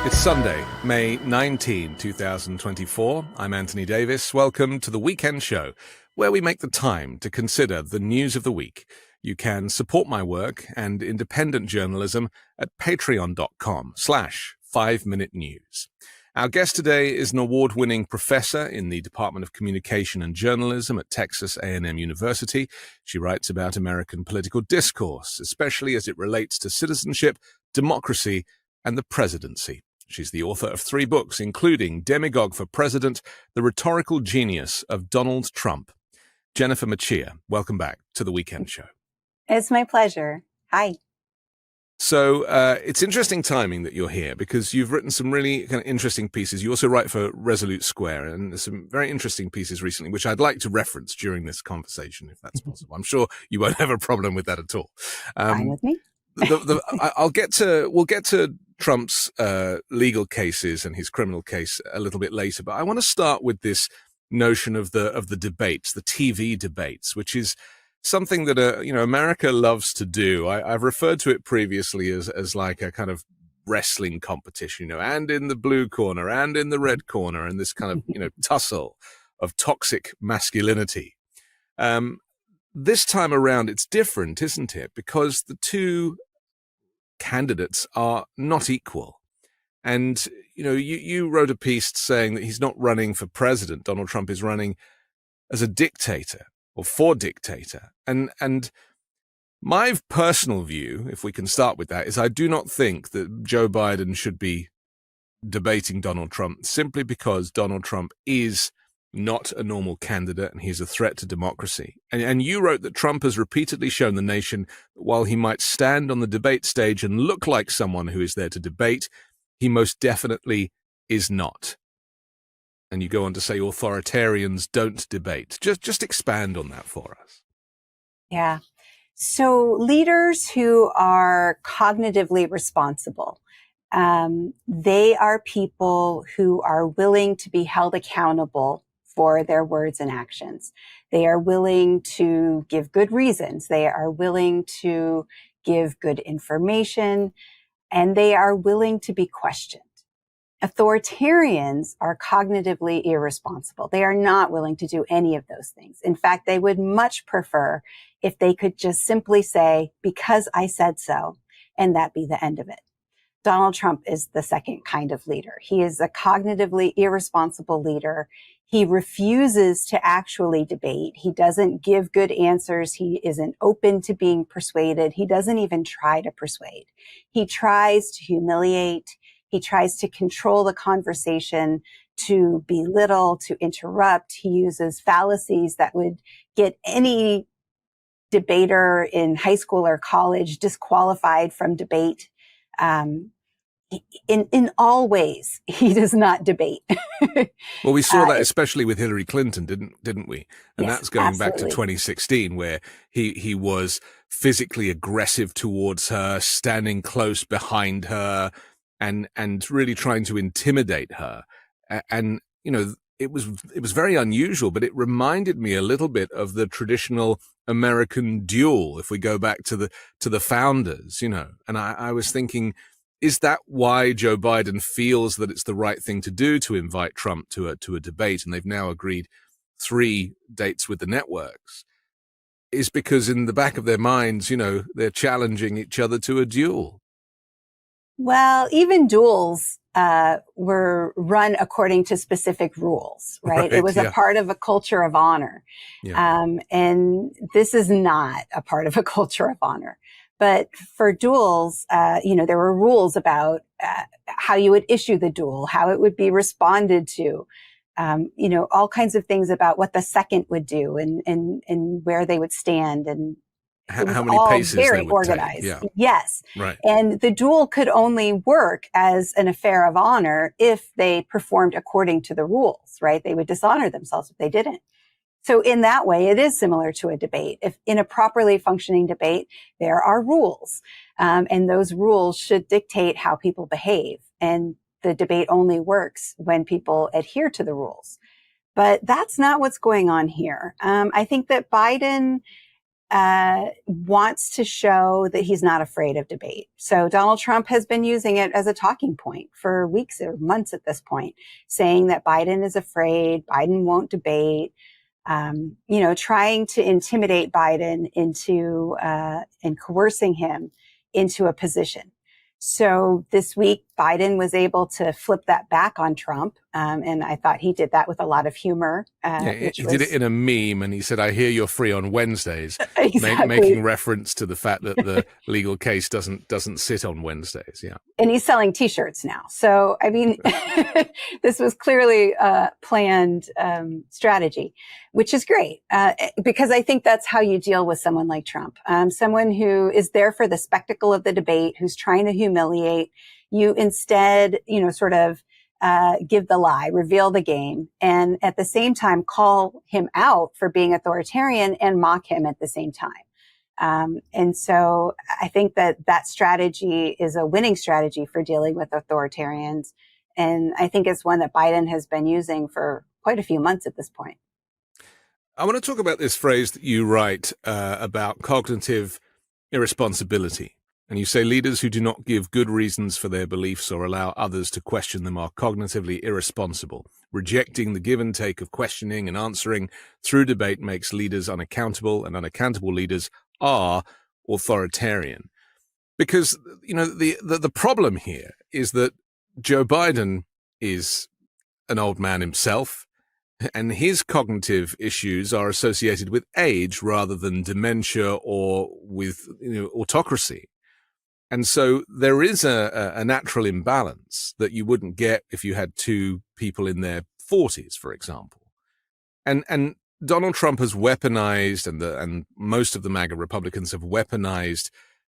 It's Sunday, May 19, 2024. I'm Anthony Davis. Welcome to the Weekend Show, where we make the time to consider the news of the week. You can support my work and independent journalism at patreon.com/5minutenews. Our guest today is an award-winning professor in the Department of Communication and Journalism at Texas A&M University. She writes about American political discourse, especially as it relates to citizenship, democracy, and the presidency. She's the author of 3 books, including Demagogue for President, The Rhetorical Genius of Donald Trump. Jennifer Mercieca, welcome back to The Weekend Show. It's my pleasure. Hi. So it's interesting timing that you're here because you've written some really kind of interesting pieces. You also write for Resolute Square, and there's some very interesting pieces recently, which I'd like to reference during this conversation, if that's possible. I'm sure you won't have a problem with that at all. Fine with me. We'll get to Trump's legal cases and his criminal case a little bit later, but I want to start with this notion of the debates, the TV debates, which is something that America loves to do. I've referred to it previously as like a kind of wrestling competition, and in the blue corner and in the red corner, and this kind of tussle of toxic masculinity. This time around, it's different, isn't it? Because the two candidates are not equal. And, you wrote a piece saying that he's not running for president. Donald Trump is running as a dictator or for dictator. And my personal view, if we can start with that, is I do not think that Joe Biden should be debating Donald Trump simply because Donald Trump is not a normal candidate and he's a threat to democracy. And you wrote that Trump has repeatedly shown the nation that while he might stand on the debate stage and look like someone who is there to debate, he most definitely is not. And you go on to say authoritarians don't debate. Just expand on that for us. Yeah. So leaders who are cognitively responsible, they are people who are willing to be held accountable for their words and actions. They are willing to give good reasons. They are willing to give good information, and they are willing to be questioned. Authoritarians are cognitively irresponsible. They are not willing to do any of those things. In fact, they would much prefer if they could just simply say, because I said so, and that be the end of it. Donald Trump is the second kind of leader. He is a cognitively irresponsible leader. He refuses to actually debate. He doesn't give good answers. He isn't open to being persuaded. He doesn't even try to persuade. He tries to humiliate. He tries to control the conversation, to belittle, to interrupt. He uses fallacies that would get any debater in high school or college disqualified from debate. In all ways, he does not debate. Well, we saw that especially with Hillary Clinton, didn't we? And yes, that's going absolutely. back to 2016, where he was physically aggressive towards her, standing close behind her, and really trying to intimidate her. And it was very unusual, but it reminded me a little bit of the traditional American duel. If we go back to the founders, and I was thinking, is that why Joe Biden feels that it's the right thing to do to invite Trump to a debate? And they've now agreed 3 dates with the networks. Is because in the back of their minds, they're challenging each other to a duel. Well, even duels were run according to specific rules, right? It was a part of a culture of honor. Yeah. And this is not a part of a culture of honor. But for duels, there were rules about how you would issue the duel, how it would be responded to, all kinds of things about what the second would do and where they would stand. And how many paces very they would organized. take. Yeah. Yes. Right. And the duel could only work as an affair of honor if they performed according to the rules, right? They would dishonor themselves if they didn't. So in that way, it is similar to a debate. If in a properly functioning debate, there are rules, and those rules should dictate how people behave. And the debate only works when people adhere to the rules. But that's not what's going on here. I think that Biden wants to show that he's not afraid of debate. So Donald Trump has been using it as a talking point for weeks or months at this point, saying that Biden is afraid, Biden won't debate, trying to intimidate Biden into and coercing him into a position. So this week, Biden was able to flip that back on Trump. And I thought he did that with a lot of humor. He did it in a meme, and he said, "I hear you're free on Wednesdays," exactly. making reference to the fact that the legal case doesn't sit on Wednesdays. Yeah. And he's selling T-shirts now. So, I mean, this was clearly a planned strategy, which is great, because I think that's how you deal with someone like Trump, someone who is there for the spectacle of the debate, who's trying to humiliate you. Instead, sort of give the lie, reveal the game, and at the same time call him out for being authoritarian and mock him at the same time. And so I think that strategy is a winning strategy for dealing with authoritarians. And I think it's one that Biden has been using for quite a few months at this point. I want to talk about this phrase that you write about cognitive irresponsibility. And you say leaders who do not give good reasons for their beliefs or allow others to question them are cognitively irresponsible. Rejecting the give and take of questioning and answering through debate makes leaders unaccountable, and unaccountable leaders are authoritarian. Because, the problem here is that Joe Biden is an old man himself, and his cognitive issues are associated with age rather than dementia or with autocracy. And so there is a natural imbalance that you wouldn't get if you had two people in their 40s, for example. And Donald Trump has weaponized, and most of the MAGA Republicans have weaponized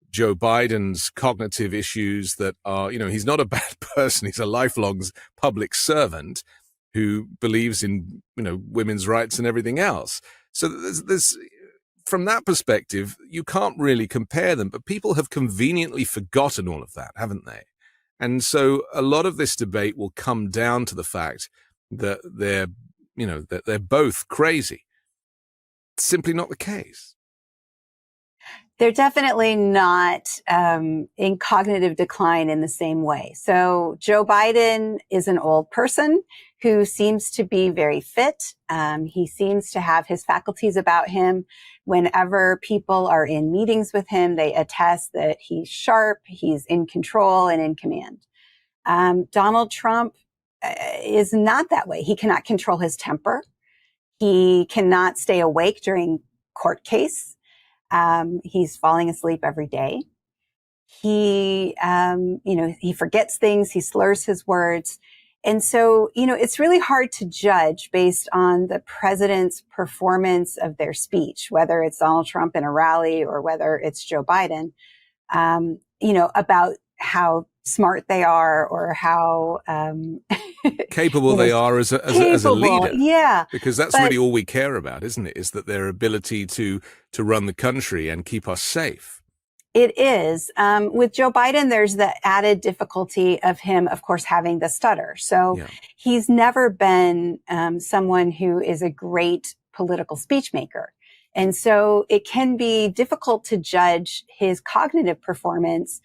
Joe Biden's cognitive issues that are, he's not a bad person. He's a lifelong public servant who believes in, women's rights and everything else. So there's from that perspective, you can't really compare them, but people have conveniently forgotten all of that, haven't they? And so a lot of this debate will come down to the fact that they're both crazy. It's simply not the case. They're definitely not in cognitive decline in the same way. So Joe Biden is an old person who seems to be very fit. He seems to have his faculties about him. Whenever people are in meetings with him, they attest that he's sharp, he's in control and in command. Donald Trump is not that way. He cannot control his temper. He cannot stay awake during court case. He's falling asleep every day. He forgets things. He slurs his words. And so, it's really hard to judge based on the president's performance of their speech, whether it's Donald Trump in a rally or whether it's Joe Biden, about how smart they are or how capable they are as a leader. Yeah. Because that's really all we care about, isn't it? Is that their ability to run the country and keep us safe. It is. With Joe Biden, there's the added difficulty of him, of course, having the stutter. So he's never been someone who is a great political speech maker. And so it can be difficult to judge his cognitive performance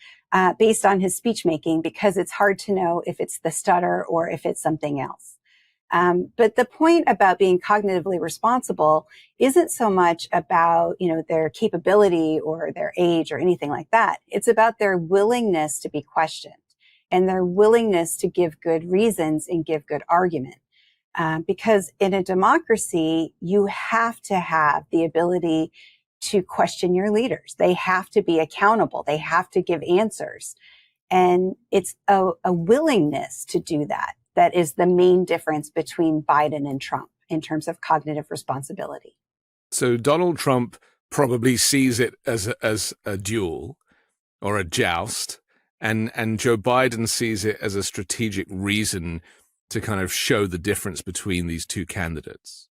based on his speech making, because it's hard to know if it's the stutter or if it's something else. But the point about being cognitively responsible isn't so much about, their capability or their age or anything like that. It's about their willingness to be questioned and their willingness to give good reasons and give good argument. Because in a democracy, you have to have the ability to question your leaders. They have to be accountable. They have to give answers. And it's a willingness to do that. That is the main difference between Biden and Trump in terms of cognitive responsibility. So Donald Trump probably sees it as a duel or a joust, and Joe Biden sees it as a strategic reason to kind of show the difference between these two candidates.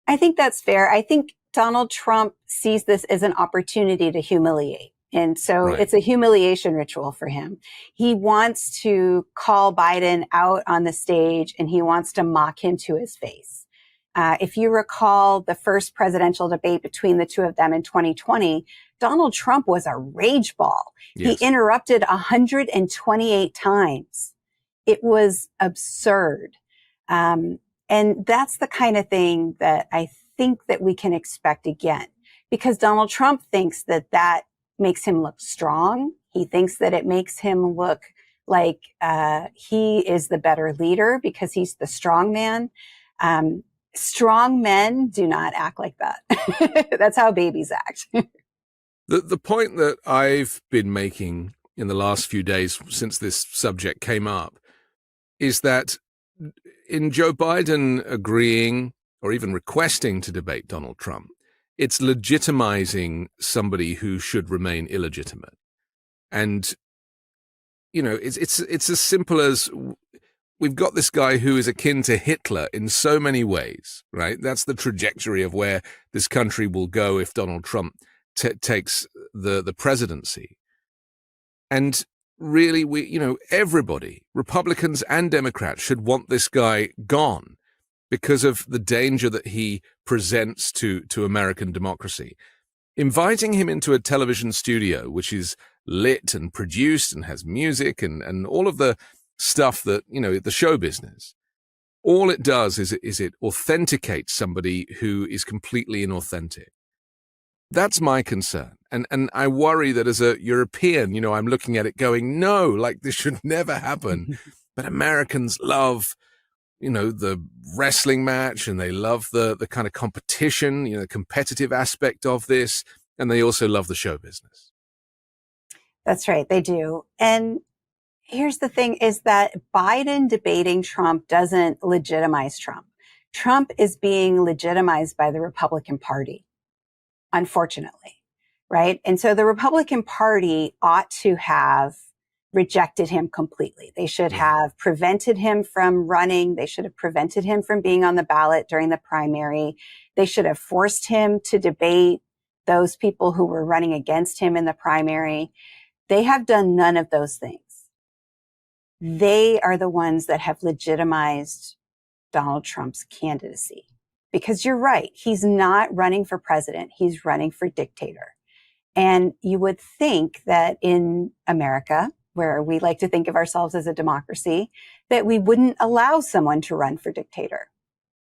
I think that's fair. I think Donald Trump sees this as an opportunity to humiliate. And so It's a humiliation ritual for him. He wants to call Biden out on the stage and he wants to mock him to his face. If you recall the first presidential debate between the two of them in 2020, Donald Trump was a rage ball. Yes. He interrupted 128 times. It was absurd. And that's the kind of thing that I think that we can expect again, because Donald Trump thinks that that makes him look strong. He thinks that it makes him look like he is the better leader because he's the strong man. Strong men do not act like that. That's how babies act. The point that I've been making in the last few days since this subject came up is that in Joe Biden agreeing or even requesting to debate Donald Trump, it's legitimizing somebody who should remain illegitimate. And, you know, it's as simple as we've got this guy who is akin to Hitler in so many ways, right? That's the trajectory of where this country will go if Donald Trump takes the presidency. And really, everybody, Republicans and Democrats, should want this guy gone because of the danger that he presents to American democracy. Inviting him into a television studio, which is lit and produced and has music and all of the stuff that, the show business, all it does is it authenticates somebody who is completely inauthentic. That's my concern. And I worry that as a European, I'm looking at it going, no, like this should never happen. But Americans love, the wrestling match, and they love the kind of competition, the competitive aspect of this. And they also love the show business. That's right. They do. And here's the thing is that Biden debating Trump doesn't legitimize Trump. Trump is being legitimized by the Republican Party, unfortunately, right? And so the Republican Party ought to have rejected him completely. They should have prevented him from running. They should have prevented him from being on the ballot during the primary. They should have forced him to debate those people who were running against him in the primary. They have done none of those things. They are the ones that have legitimized Donald Trump's candidacy. Because you're right, he's not running for president, he's running for dictator. And you would think that in America, where we like to think of ourselves as a democracy, that we wouldn't allow someone to run for dictator.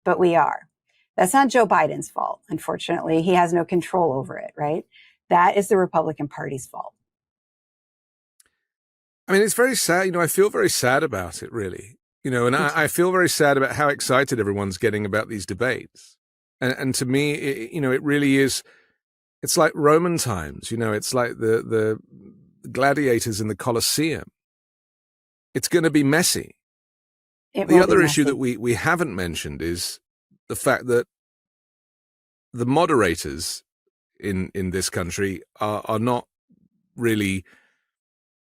But we are. That's not Joe Biden's fault. Unfortunately, he has no control over it, right? That is the Republican Party's fault. I mean, it's very sad. I feel very sad about it, really. And I feel very sad about how excited everyone's getting about these debates. And to me, it really is, it's like Roman times, it's like the gladiators in the Colosseum. It's going to be messy. The other issue that we haven't mentioned is the fact that the moderators in this country are not really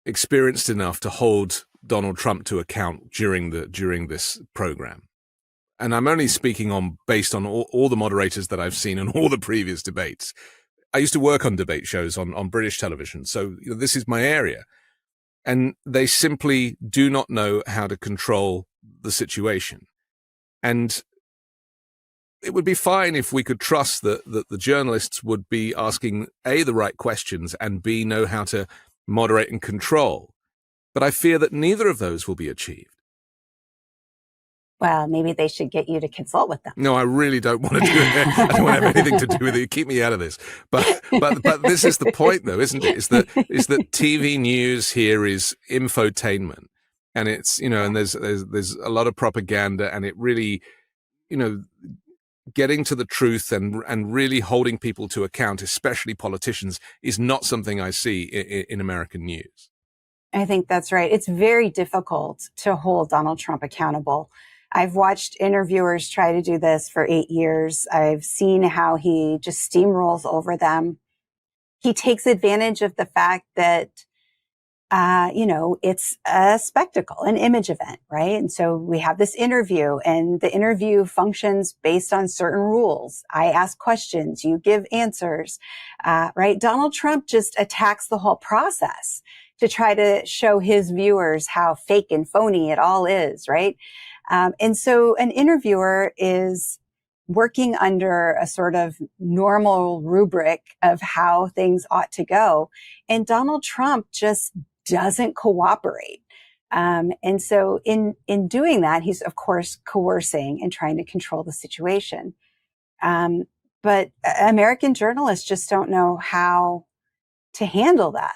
experienced enough to hold Donald Trump to account during this program. And I'm only speaking based on all the moderators that I've seen in all the previous debates. I used to work on debate shows on British television, so this is my area. And they simply do not know how to control the situation. And it would be fine if we could trust that the journalists would be asking A, the right questions, and B, know how to moderate and control. But I fear that neither of those will be achieved. Well, maybe they should get you to consult with them. No, I really don't want to do it. I don't want to have anything to do with it. Keep me out of this. But this is the point, though, isn't it? Is that TV news here is infotainment, and it's and there's a lot of propaganda, and it really, getting to the truth and really holding people to account, especially politicians, is not something I see in American news. I think that's right. It's very difficult to hold Donald Trump accountable. I've watched interviewers try to do this for 8 years. I've seen how he just steamrolls over them. He takes advantage of the fact that, it's a spectacle, an image event, right? And so we have this interview, and the interview functions based on certain rules. I ask questions, you give answers, right? Donald Trump just attacks the whole process to try to show his viewers how fake and phony it all is, right? And so an interviewer is working under a sort of normal rubric of how things ought to go. And Donald Trump just doesn't cooperate. And so in doing that, he's of course coercing and trying to control the situation. But American journalists just don't know how to handle that.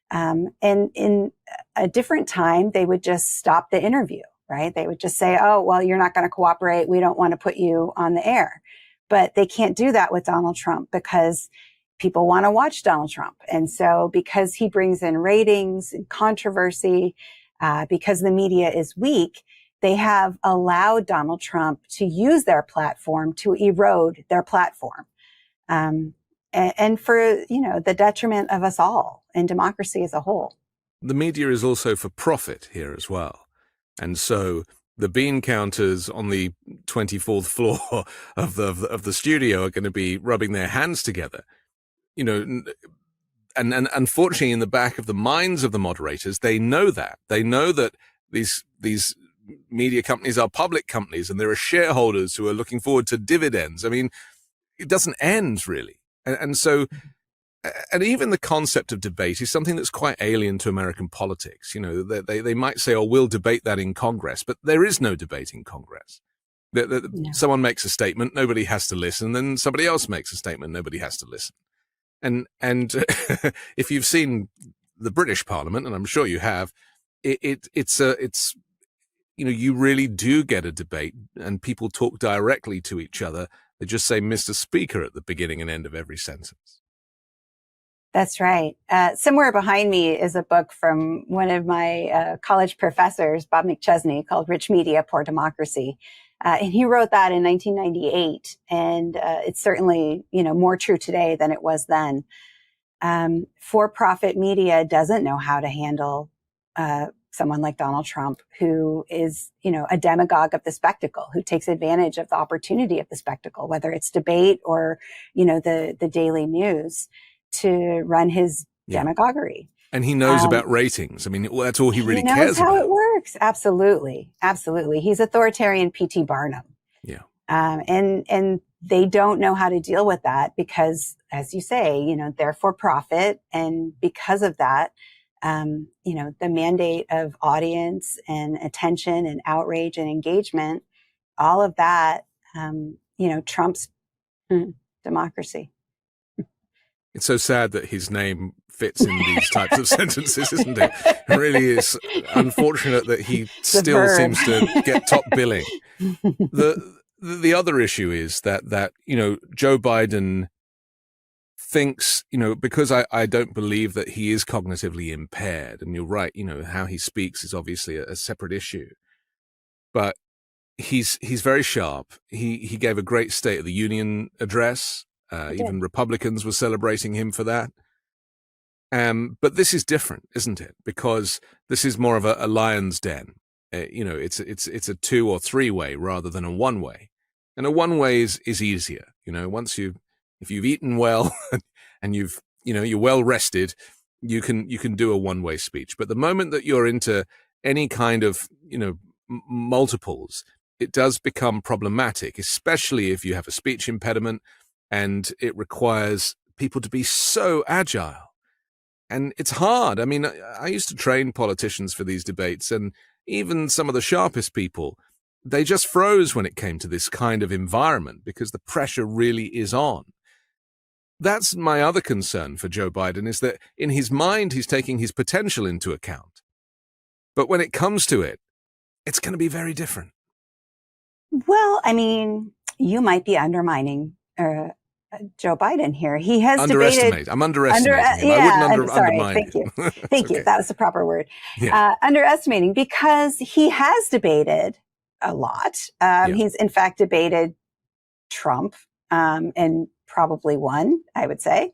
And in a different time, they would just stop the interview, right? They would just say, oh, well, you're not going to cooperate. We don't want to put you on the air. But they can't do that with Donald Trump because people want to watch Donald Trump. And so because he brings in ratings and controversy, because the media is weak, they have allowed Donald Trump to use their platform to erode their platform. And for, the detriment of us all and democracy as a whole. The media is also for profit here as well. And so the bean counters on the 24th floor of the studio are going to be rubbing their hands together, and unfortunately in the back of the minds of the moderators, they know that these media companies are public companies and there are shareholders who are looking forward to dividends. I mean, it doesn't end really. And so, and even the concept of debate is something that's quite alien to American politics. They might say, oh, we'll debate that in Congress, but there is no debate in Congress. No. Someone makes a statement, nobody has to listen. Then somebody else makes a statement, nobody has to listen. And if you've seen the British Parliament, and I'm sure you have, it's you really do get a debate and people talk directly to each other. They just say, Mr. Speaker, at the beginning and end of every sentence. That's right. Somewhere behind me is a book from one of my college professors, Bob McChesney, called Rich Media, Poor Democracy. And he wrote that in 1998. And it's certainly, more true today than it was then. For-profit media doesn't know how to handle someone like Donald Trump, who is, a demagogue of the spectacle, who takes advantage of the opportunity of the spectacle, whether it's debate or, the daily news, to run his demagoguery. And he knows about ratings. I mean, that's all he really cares about. He knows how it works. Absolutely. Absolutely. He's authoritarian P.T. Barnum. Yeah. And they don't know how to deal with that because, as you say, they're for profit. And because of that, the mandate of audience and attention and outrage and engagement, all of that, trumps democracy. It's so sad that his name fits in these types of sentences, isn't it? It really is unfortunate that he still seems to get top billing. The other issue is that Joe Biden thinks, because I don't believe that he is cognitively impaired, and you're right, how he speaks is obviously a separate issue, but he's very sharp. He gave a great State of the Union address. Even Republicans were celebrating him for that. But this is different, isn't it? Because this is more of a lion's den. It's a 2 or 3 way rather than a 1 way. And a 1 way is easier. If you've eaten well and you're well rested, you can do a 1 way speech. But the moment that you're into any kind of, multiples, it does become problematic, especially if you have a speech impediment and it requires people to be so agile. And it's hard. I mean, I used to train politicians for these debates, and even some of the sharpest people, they just froze when it came to this kind of environment because the pressure really is on. That's my other concern for Joe Biden, is that in his mind, he's taking his potential into account. But when it comes to it, it's going to be very different. Well, I mean, you might be undermining Joe Biden here. He has debated. I'm underestimating him. I wouldn't undermine thank him. You. Thank you. Okay. That was the proper word. Yeah. Underestimating, because he has debated a lot. He's in fact debated Trump, and probably won, I would say.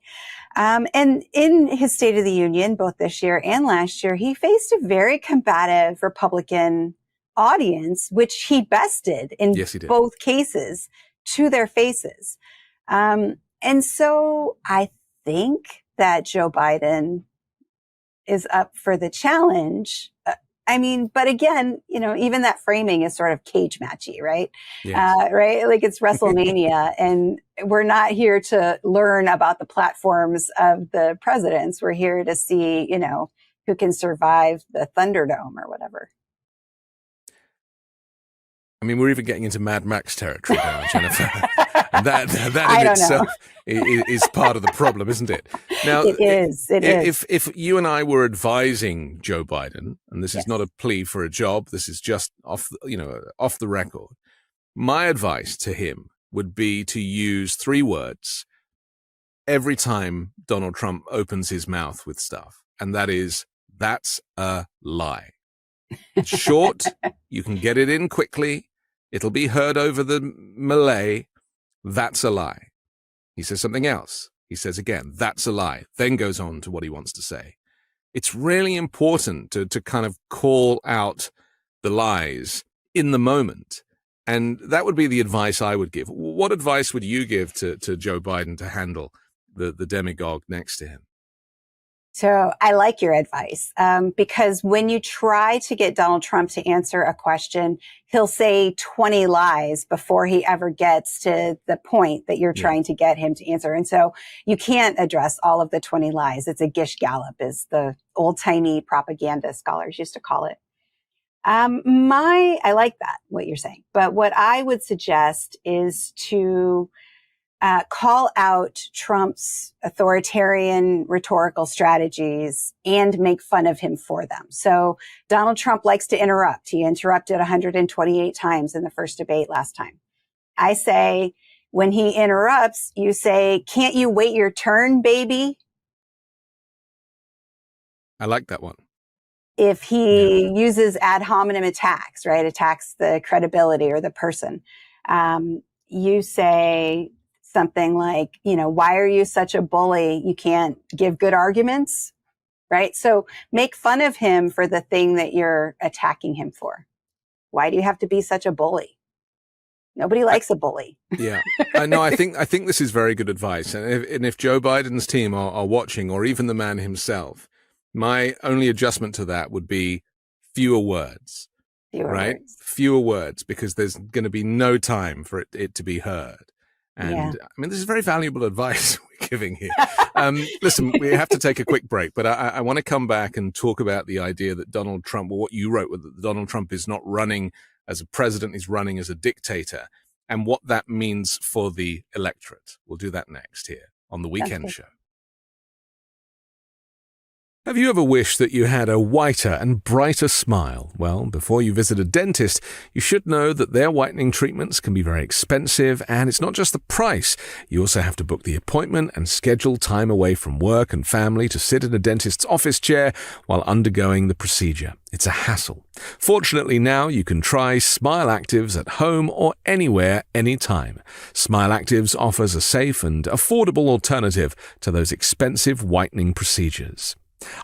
And in his State of the Union, both this year and last year, he faced a very combative Republican audience, which he bested in both cases to their faces. And so I think that Joe Biden is up for the challenge, I mean, but again, even that framing is sort of cage matchy, right? Yes. Right? Like it's WrestleMania, and we're not here to learn about the platforms of the presidents. We're here to see, who can survive the Thunderdome or whatever. I mean, we're even getting into Mad Max territory now, Jennifer. And that I in don't itself is part of the problem, isn't it? Now, it is. If you and I were advising Joe Biden, and this is not a plea for a job, this is just off the record, my advice to him would be to use 3 words every time Donald Trump opens his mouth with stuff, and that is, that's a lie. It's short, you can get it in quickly, it'll be heard over the Malay. That's a lie. He says something else. He says again, that's a lie, then goes on to what he wants to say. It's really important to kind of call out the lies in the moment. And that would be the advice I would give. What advice would you give to Joe Biden to handle the demagogue next to him? So I like your advice, because when you try to get Donald Trump to answer a question, he'll say 20 lies before he ever gets to the point that you're trying to get him to answer. And so you can't address all of the 20 lies. It's a gish gallop, as the old timey propaganda scholars used to call it. I like that, what you're saying. But what I would suggest is to call out Trump's authoritarian rhetorical strategies and make fun of him for them. So Donald Trump likes to interrupt. He interrupted 128 times in the first debate last time. I say, when he interrupts, you say, can't you wait your turn, baby? I like that one. If he uses ad hominem attacks, right, attacks the credibility or the person, you say something like, why are you such a bully? You can't give good arguments, right? So make fun of him for the thing that you're attacking him for. Why do you have to be such a bully? Nobody likes a bully. Yeah, no, I think this is very good advice. And if Joe Biden's team are watching, or even the man himself, my only adjustment to that would be fewer words. Fewer words, because there's going to be no time for it to be heard. And I mean, this is very valuable advice we're giving here. Listen, we have to take a quick break, but I want to come back and talk about the idea that Donald Trump, or what you wrote, that Donald Trump is not running as a president, he's running as a dictator, and what that means for the electorate. We'll do that next here on The Weekend Show. Have you ever wished that you had a whiter and brighter smile? Well, before you visit a dentist, you should know that their whitening treatments can be very expensive, and it's not just the price. You also have to book the appointment and schedule time away from work and family to sit in a dentist's office chair while undergoing the procedure. It's a hassle. Fortunately, now you can try Smile Actives at home or anywhere, anytime. Smile Actives offers a safe and affordable alternative to those expensive whitening procedures.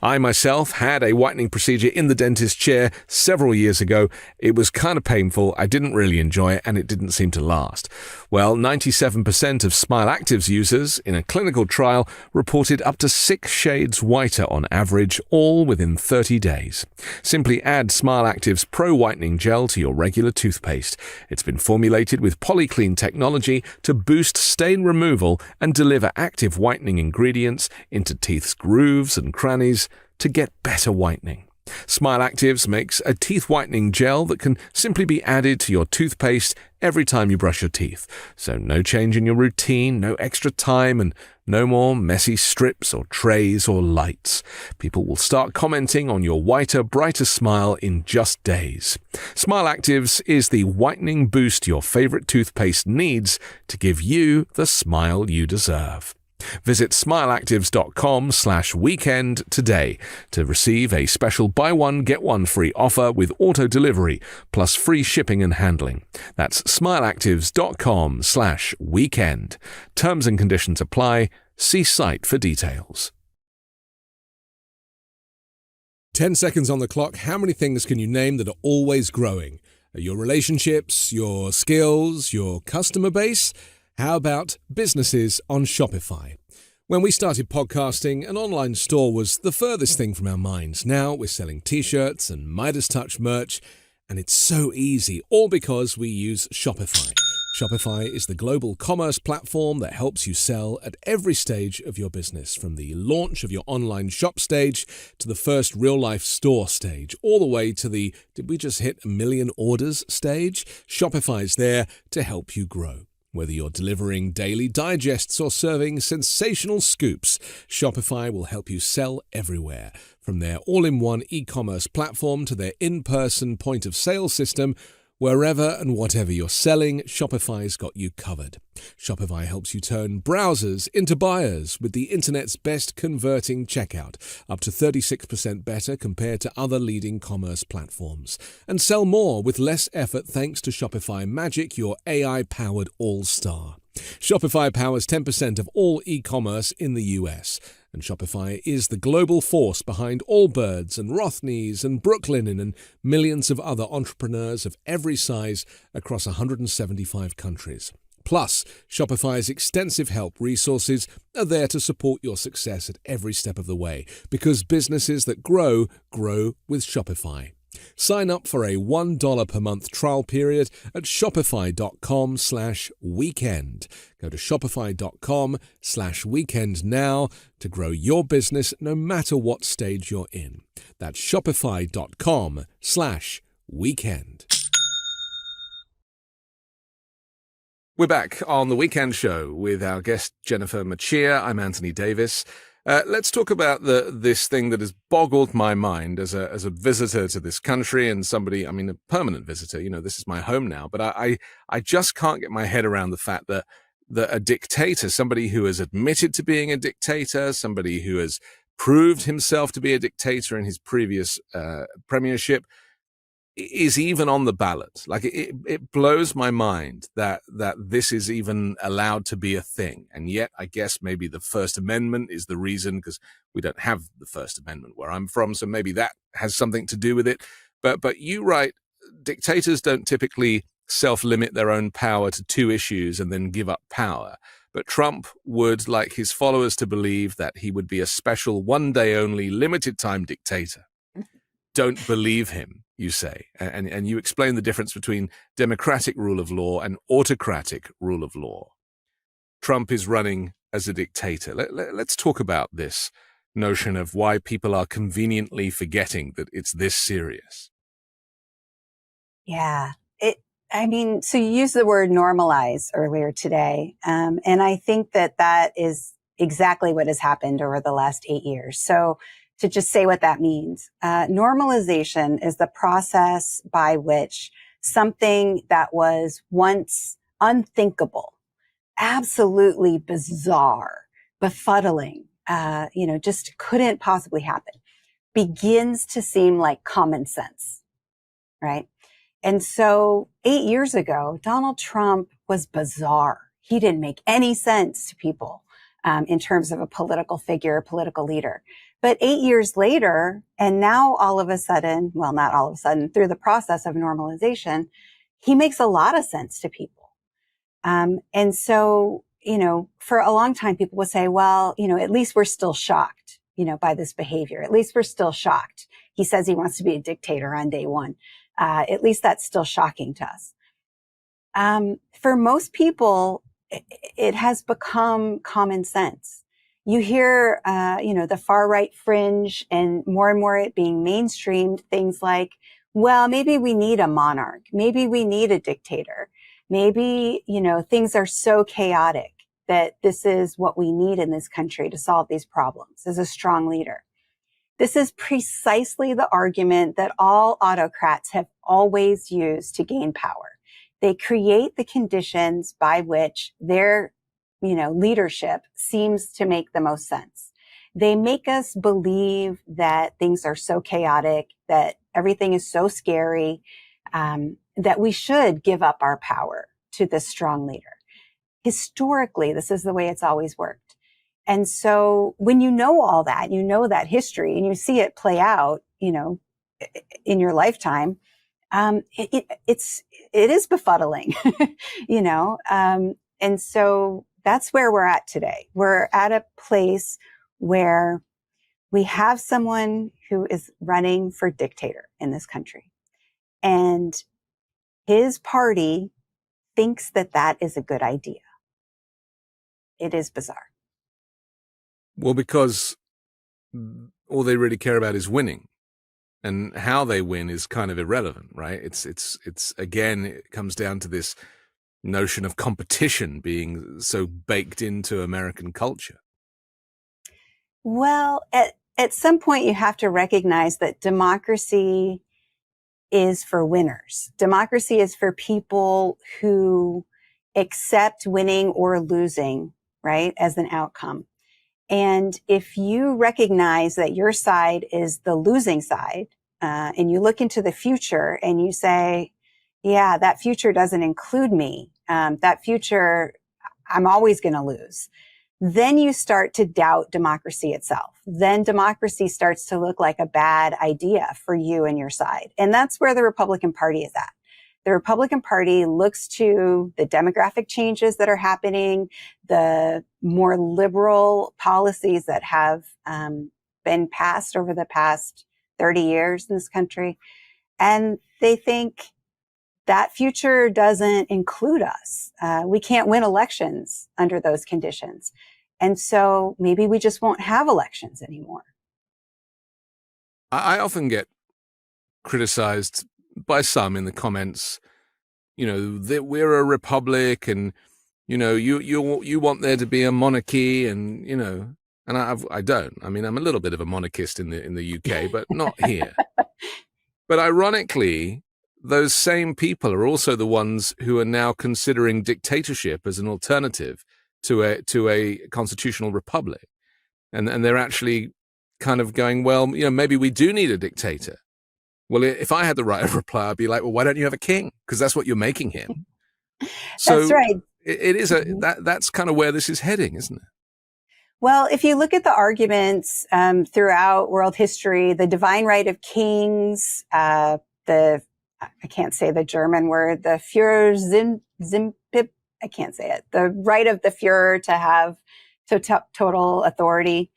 I myself had a whitening procedure in the dentist chair several years ago. It was kind of painful, I didn't really enjoy it, and it didn't seem to last. Well, 97% of Smile Actives users in a clinical trial reported up to 6 shades whiter on average, all within 30 days. Simply add Smile Actives Pro Whitening Gel to your regular toothpaste. It's been formulated with PolyClean technology to boost stain removal and deliver active whitening ingredients into teeth's grooves and crannies to get better whitening. Smile Actives makes a teeth whitening gel that can simply be added to your toothpaste every time you brush your teeth. So no change in your routine, no extra time, and no more messy strips or trays or lights. People will start commenting on your whiter, brighter smile in just days. Smile Actives is the whitening boost your favorite toothpaste needs to give you the smile you deserve. Visit smileactives.com/weekend today to receive a special buy one, get one free offer with auto delivery plus free shipping and handling. That's smileactives.com/weekend. Terms and conditions apply. See site for details. 10 seconds on the clock. How many things can you name that are always growing? Your relationships, your skills, your customer base? How about businesses on Shopify? When we started podcasting, an online store was the furthest thing from our minds. Now we're selling t-shirts and Midas Touch merch, and it's so easy, all because we use Shopify. Shopify is the global commerce platform that helps you sell at every stage of your business, from the launch of your online shop stage to the first real-life store stage, all the way to the "did we just hit 1 million orders" stage. Shopify's there to help you grow. Whether you're delivering daily digests or serving sensational scoops, Shopify will help you sell everywhere. From their all-in-one e-commerce platform to their in-person point-of-sale system, wherever and whatever you're selling, Shopify's got you covered. Shopify helps you turn browsers into buyers with the internet's best converting checkout, up to 36% better compared to other leading commerce platforms. And sell more with less effort thanks to Shopify Magic, your AI-powered all-star. Shopify powers 10% of all e-commerce in the US. And Shopify is the global force behind Allbirds and Rothney's and Brooklinen and millions of other entrepreneurs of every size across 175 countries. Plus, Shopify's extensive help resources are there to support your success at every step of the way, because businesses that grow, grow with Shopify. Sign up for a $1 per month trial period at shopify.com/weekend. Go to shopify.com/weekend now to grow your business no matter what stage you're in. That's shopify.com/weekend. We're back on The Weekend Show with our guest Jennifer Mercieca. I'm Anthony Davis. Let's talk about this thing that has boggled my mind as a visitor to this country and somebody, I mean, a permanent visitor. You know, this is my home now, but I just can't get my head around the fact that a dictator, somebody who has admitted to being a dictator, somebody who has proved himself to be a dictator in his previous premiership, is even on the ballot. Like it blows my mind that this is even allowed to be a thing. And yet I guess maybe the First Amendment is the reason, because we don't have the First Amendment where I'm from. So maybe that has something to do with it. But you write, dictators don't typically self-limit their own power to 2 issues and then give up power. But Trump would like his followers to believe that he would be a special one-day only limited time dictator. Don't believe him, you say, and you explain the difference between democratic rule of law and autocratic rule of law. Trump is running as a dictator. Let's talk about this notion of why people are conveniently forgetting that it's this serious. Yeah. So you used the word normalize earlier today. And I think that is exactly what has happened over the last 8 years. So to just say what that means, normalization is the process by which something that was once unthinkable, absolutely bizarre, befuddling, just couldn't possibly happen, begins to seem like common sense, right? And so 8 years ago, Donald Trump was bizarre. He didn't make any sense to people in terms of a political figure, a political leader. But 8 years later, and now all of a sudden, well, not all of a sudden, through the process of normalization, he makes a lot of sense to people. And so, for a long time, people would say, well, at least we're still shocked, by this behavior. At least we're still shocked. He says he wants to be a dictator on day one. At least that's still shocking to us. For most people, it has become common sense. You hear, the far right fringe and more it being mainstreamed, things like, well, maybe we need a monarch. Maybe we need a dictator. Maybe, things are so chaotic that this is what we need in this country to solve these problems, as a strong leader. This is precisely the argument that all autocrats have always used to gain power. They create the conditions by which their leadership seems to make the most sense. They make us believe that things are so chaotic, that everything is so scary, that we should give up our power to this strong leader. Historically, this is the way it's always worked. And so when you know all that, you know that history, and you see it play out, in your lifetime, it is befuddling, and so That's where we're at today. We're at a place where we have someone who is running for dictator in this country, and his party thinks that that is a good idea. It is bizarre. Well, because all they really care about is winning, and how they win is kind of irrelevant, right? It's again, it comes down to this notion of competition being so baked into American culture. Well, at some point you have to recognize that democracy is for winners. Democracy is for people who accept winning or losing, right, as an outcome. And if you recognize that your side is the losing side, and you look into the future and you say, yeah, that future doesn't include me. That future, I'm always going to lose. Then you start to doubt democracy itself. Then democracy starts to look like a bad idea for you and your side. And that's where the Republican Party is at. The Republican Party looks to the demographic changes that are happening, the more liberal policies that have been passed over the past 30 years in this country. And they think that future doesn't include us. We can't win elections under those conditions. And so maybe we just won't have elections anymore. I often get criticized by some in the comments, that we're a republic, and you want there to be a monarchy, and and I don't. I mean, I'm a little bit of a monarchist in the UK, but not here. But ironically, those same people are also the ones who are now considering dictatorship as an alternative to a constitutional republic, and they're actually kind of going, well, maybe we do need a dictator. Well, if I had the right of reply, I'd be like, well, why don't you have a king? Because that's what you're making him. So that's right. It is that's kind of where this is heading, isn't it? Well, if you look at the arguments throughout world history, the divine right of kings, I can't say the German word, the Führerzimtpip, I can't say it, the right of the Führer to have total authority.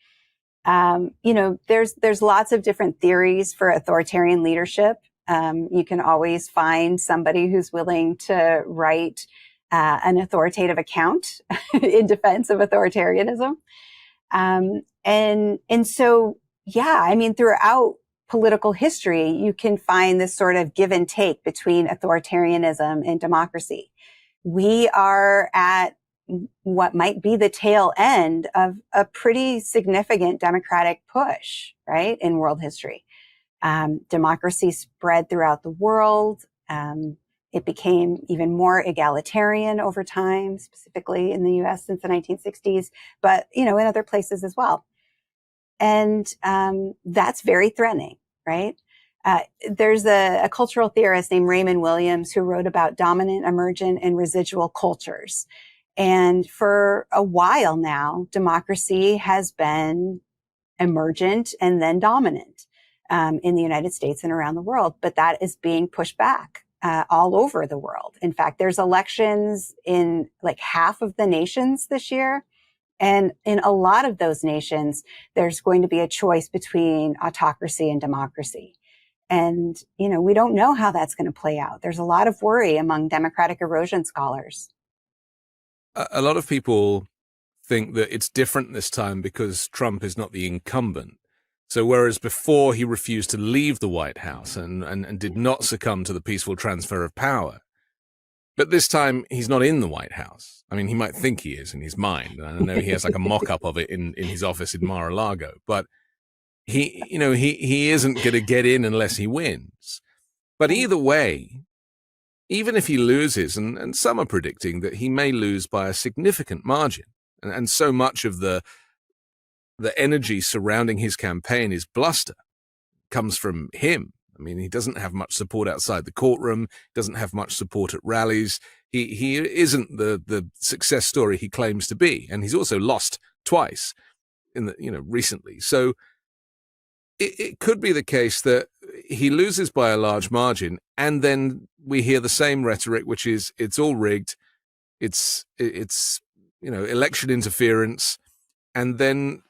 There's lots of different theories for authoritarian leadership. You can always find somebody who's willing to write an authoritative account in defense of authoritarianism. And so, yeah, I mean, throughout political history, you can find this sort of give and take between authoritarianism and democracy. We are at what might be the tail end of a pretty significant democratic push, right, in world history. Democracy spread throughout the world. It became even more egalitarian over time, specifically in the US since the 1960s, but, in other places as well. And that's very threatening, right? There's a cultural theorist named Raymond Williams who wrote about dominant, emergent, and residual cultures. And for a while now, democracy has been emergent and then dominant in the United States and around the world. But that is being pushed back all over the world. In fact, there's elections in like half of the nations this year. And in a lot of those nations, there's going to be a choice between autocracy and democracy. And, we don't know how that's going to play out. There's a lot of worry among democratic erosion scholars. A lot of people think that it's different this time because Trump is not the incumbent. So whereas before he refused to leave the White House and did not succumb to the peaceful transfer of power, but this time he's not in the White House. I mean, he might think he is in his mind. And I know he has like a mock-up of it in his office in Mar-a-Lago, but he isn't going to get in unless he wins. But either way, even if he loses, and some are predicting that he may lose by a significant margin, and so much of the energy surrounding his campaign is bluster, comes from him. I mean, he doesn't have much support outside the courtroom, doesn't have much support at rallies. He isn't the success story he claims to be, and he's also lost twice recently. So it could be the case that he loses by a large margin, and then we hear the same rhetoric, which is it's all rigged. It's election interference, and then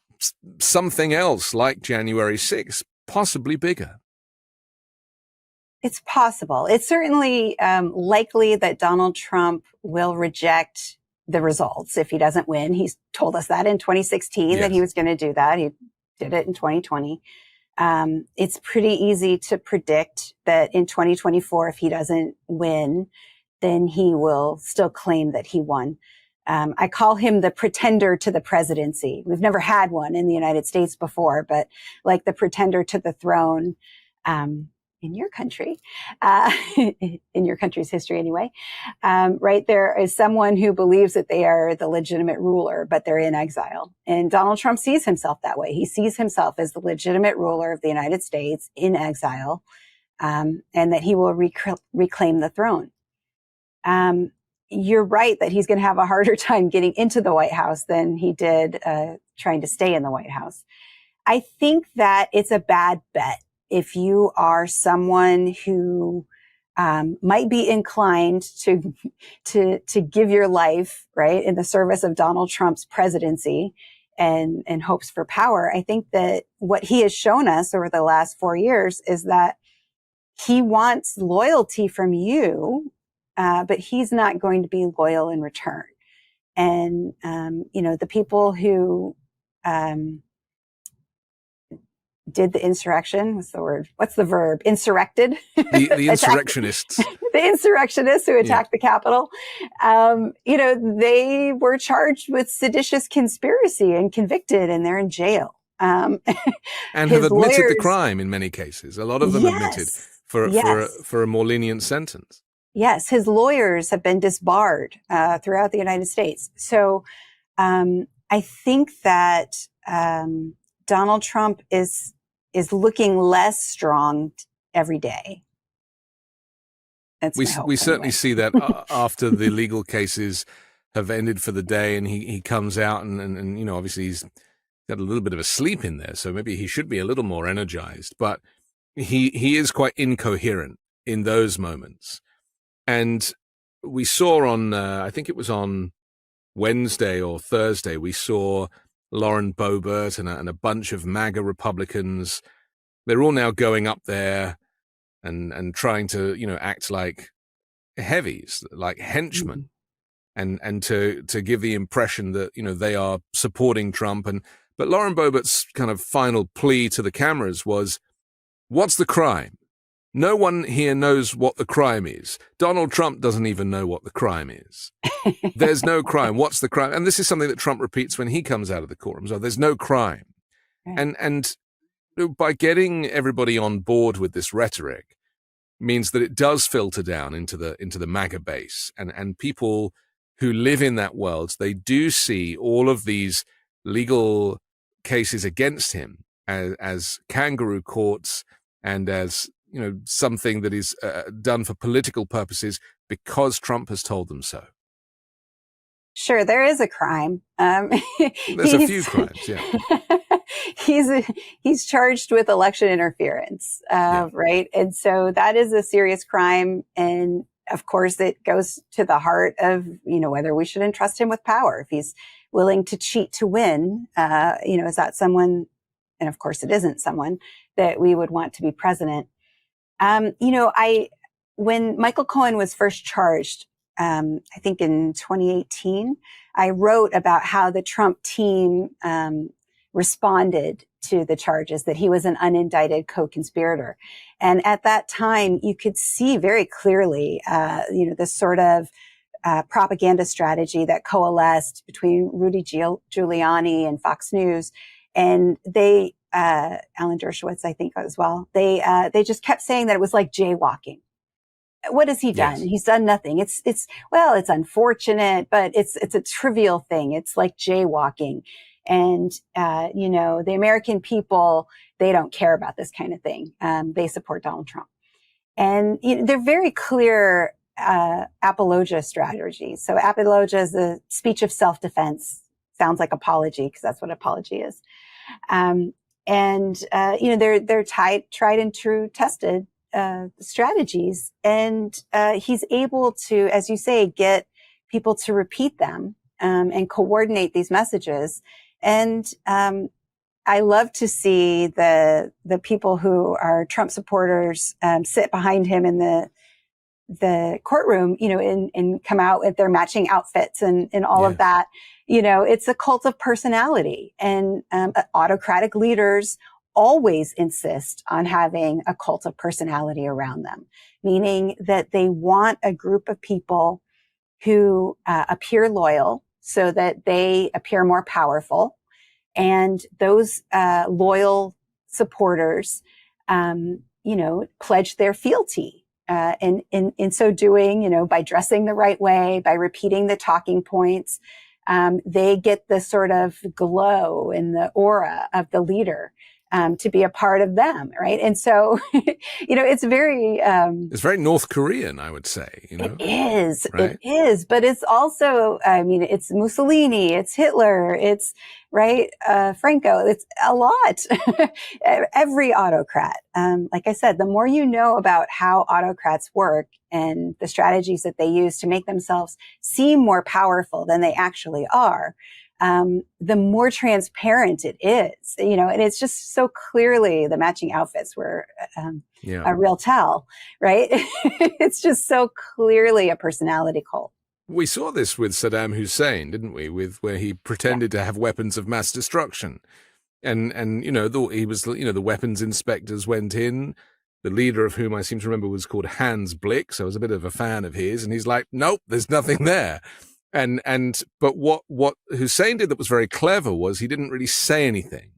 something else like January 6th, possibly bigger. It's possible. It's certainly likely that Donald Trump will reject the results if he doesn't win. He's told us that in 2016 that he was going to do that. He did it in 2020. It's pretty easy to predict that in 2024, if he doesn't win, then he will still claim that he won. I call him the pretender to the presidency. We've never had one in the United States before, but like the pretender to the throne, in your country, in your country's history anyway, right? There is someone who believes that they are the legitimate ruler, but they're in exile. And Donald Trump sees himself that way. He sees himself as the legitimate ruler of the United States in exile, and that he will reclaim the throne. You're right that he's going to have a harder time getting into the White House than he did trying to stay in the White House. I think that it's a bad bet if you are someone who might be inclined to give your life, right, in the service of Donald Trump's presidency and hopes for power. I think that what he has shown us over the last 4 years is that he wants loyalty from you, but he's not going to be loyal in return. And, the people who did the insurrection. What's the verb? Insurrected. The insurrectionists. The insurrectionists who attacked the Capitol. They were charged with seditious conspiracy and convicted, and they're in jail. And have admitted the crime in many cases. A lot of them admitted for a more lenient sentence. Yes, his lawyers have been disbarred throughout the United States. So I think that Donald Trump is looking less strong every day. We certainly see that after the legal cases have ended for the day, and he comes out and obviously he's got a little bit of a sleep in there, so maybe he should be a little more energized. But he is quite incoherent in those moments. And we saw on, I think it was on Wednesday or Thursday, we saw Lauren Boebert and a bunch of MAGA Republicans. They're all now going up there and trying to, act like heavies, like henchmen, and to give the impression that, they are supporting Trump. But Lauren Boebert's kind of final plea to the cameras was, what's the crime? No one here knows what the crime is. Donald Trump doesn't even know what the crime is. There's no crime. What's the crime? And this is something that Trump repeats when he comes out of the courtroom. So there's no crime. Right. And by getting everybody on board with this rhetoric means that it does filter down into the MAGA base. And people who live in that world, they do see all of these legal cases against him as kangaroo courts and as something that is done for political purposes because Trump has told them so. Sure, there is a crime. There's a few crimes, yeah. He's charged with election interference, right? And so that is a serious crime. And of course, it goes to the heart of, whether we should entrust him with power. If he's willing to cheat to win, is that someone, and of course it isn't someone that we would want to be president. When Michael Cohen was first charged, I think in 2018, I wrote about how the Trump team responded to the charges, that he was an unindicted co-conspirator. And at that time, you could see very clearly, this sort of propaganda strategy that coalesced between Rudy Giuliani and Fox News. And they, Alan Dershowitz, I think as well, they just kept saying that it was like jaywalking. What has he done? Yes. He's done nothing. It's unfortunate, but it's a trivial thing. It's like jaywalking. And, the American people, they don't care about this kind of thing. They support Donald Trump. And they're very clear, apologia strategies. So apologia is the speech of self-defense. Sounds like apology, because that's what apology is. They're tried and true, tested strategies, and he's able to, as you say, get people to repeat them and coordinate these messages. And I love to see the people who are Trump supporters sit behind him in the courtroom, and come out with their matching outfits and all of that. It's a cult of personality, and autocratic leaders always insist on having a cult of personality around them, meaning that they want a group of people who appear loyal so that they appear more powerful. And those loyal supporters, pledge their fealty. In so doing, by dressing the right way, by repeating the talking points, they get the sort of glow and the aura of the leader to be a part of them, right? And so, it's very North Korean, I would say. It is, right? It is, but it's also, it's Mussolini, it's Hitler, it's right, Franco, it's a lot. Every autocrat. Like I said, the more you know about how autocrats work and the strategies that they use to make themselves seem more powerful than they actually are, the more transparent it is, and it's just so clearly the matching outfits were a real tell, right? It's just so clearly a personality cult. We saw this with Saddam Hussein, didn't we? Where he pretended to have weapons of mass destruction, and he was the weapons inspectors went in. The leader of whom I seem to remember was called Hans Blick, so I was a bit of a fan of his, and he's like, nope, there's nothing there. But what Hussein did that was very clever was he didn't really say anything.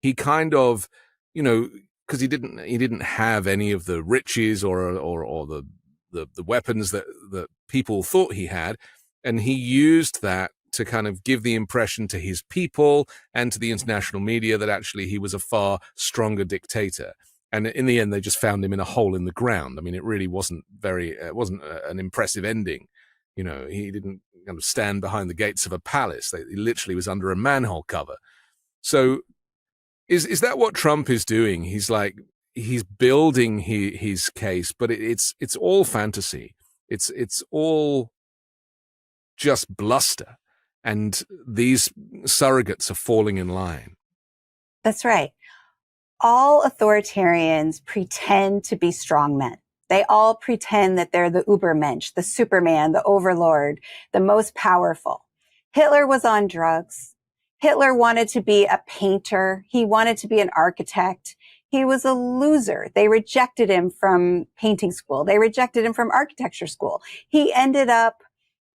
He kind of, because he didn't have any of the riches or the weapons that people thought he had, and he used that to kind of give the impression to his people and to the international media that actually he was a far stronger dictator. And in the end, they just found him in a hole in the ground. I mean, it really wasn't an impressive ending. He didn't kind of stand behind the gates of a palace. He literally was under a manhole cover. So is that what Trump is doing? He's building his case, but it's all fantasy. It's all just bluster. And these surrogates are falling in line. That's right. All authoritarians pretend to be strongmen. They all pretend that they're the Ubermensch, the Superman, the overlord, the most powerful. Hitler was on drugs. Hitler wanted to be a painter. He wanted to be an architect. He was a loser. They rejected him from painting school. They rejected him from architecture school. He ended up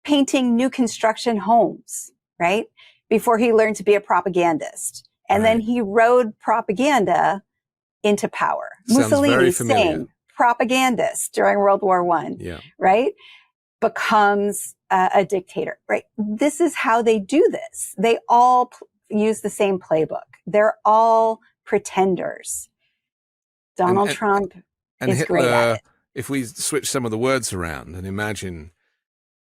painting new construction homes, right? Before he learned to be a propagandist. And then he rode propaganda into power. Mussolini, same propagandist during World War I, right? Becomes a dictator, right? This is how they do this. They all use the same playbook. They're all pretenders. Donald Trump is Hitler, great at it. If we switch some of the words around and imagine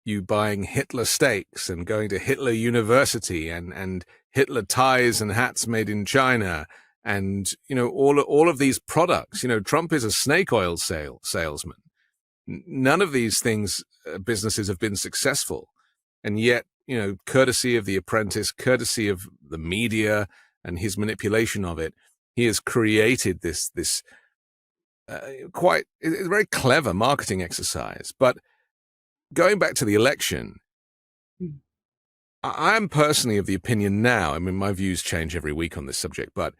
you buying Hitler steaks and going to Hitler University and Hitler ties and hats made in China and, all of these products, Trump is a snake oil salesman. None of these things, businesses have been successful. And yet, courtesy of The Apprentice, courtesy of the media and his manipulation of it, he has created this quite a very clever marketing exercise. But going back to the election, I'm personally of the opinion now, I mean, my views change every week on this subject, but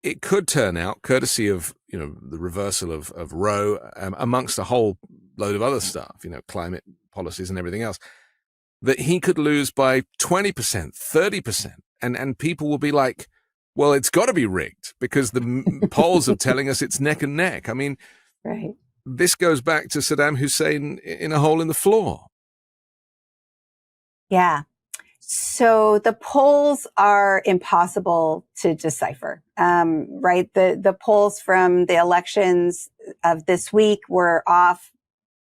it could turn out, courtesy of, the reversal of Roe, amongst a whole load of other stuff, climate policies and everything else, that he could lose by 20%, 30%. And people will be like, well, it's got to be rigged because the polls are telling us it's neck and neck. I mean, right. This goes back to Saddam Hussein in a hole in the floor. Yeah. So the polls are impossible to decipher, right? The polls from the elections of this week were off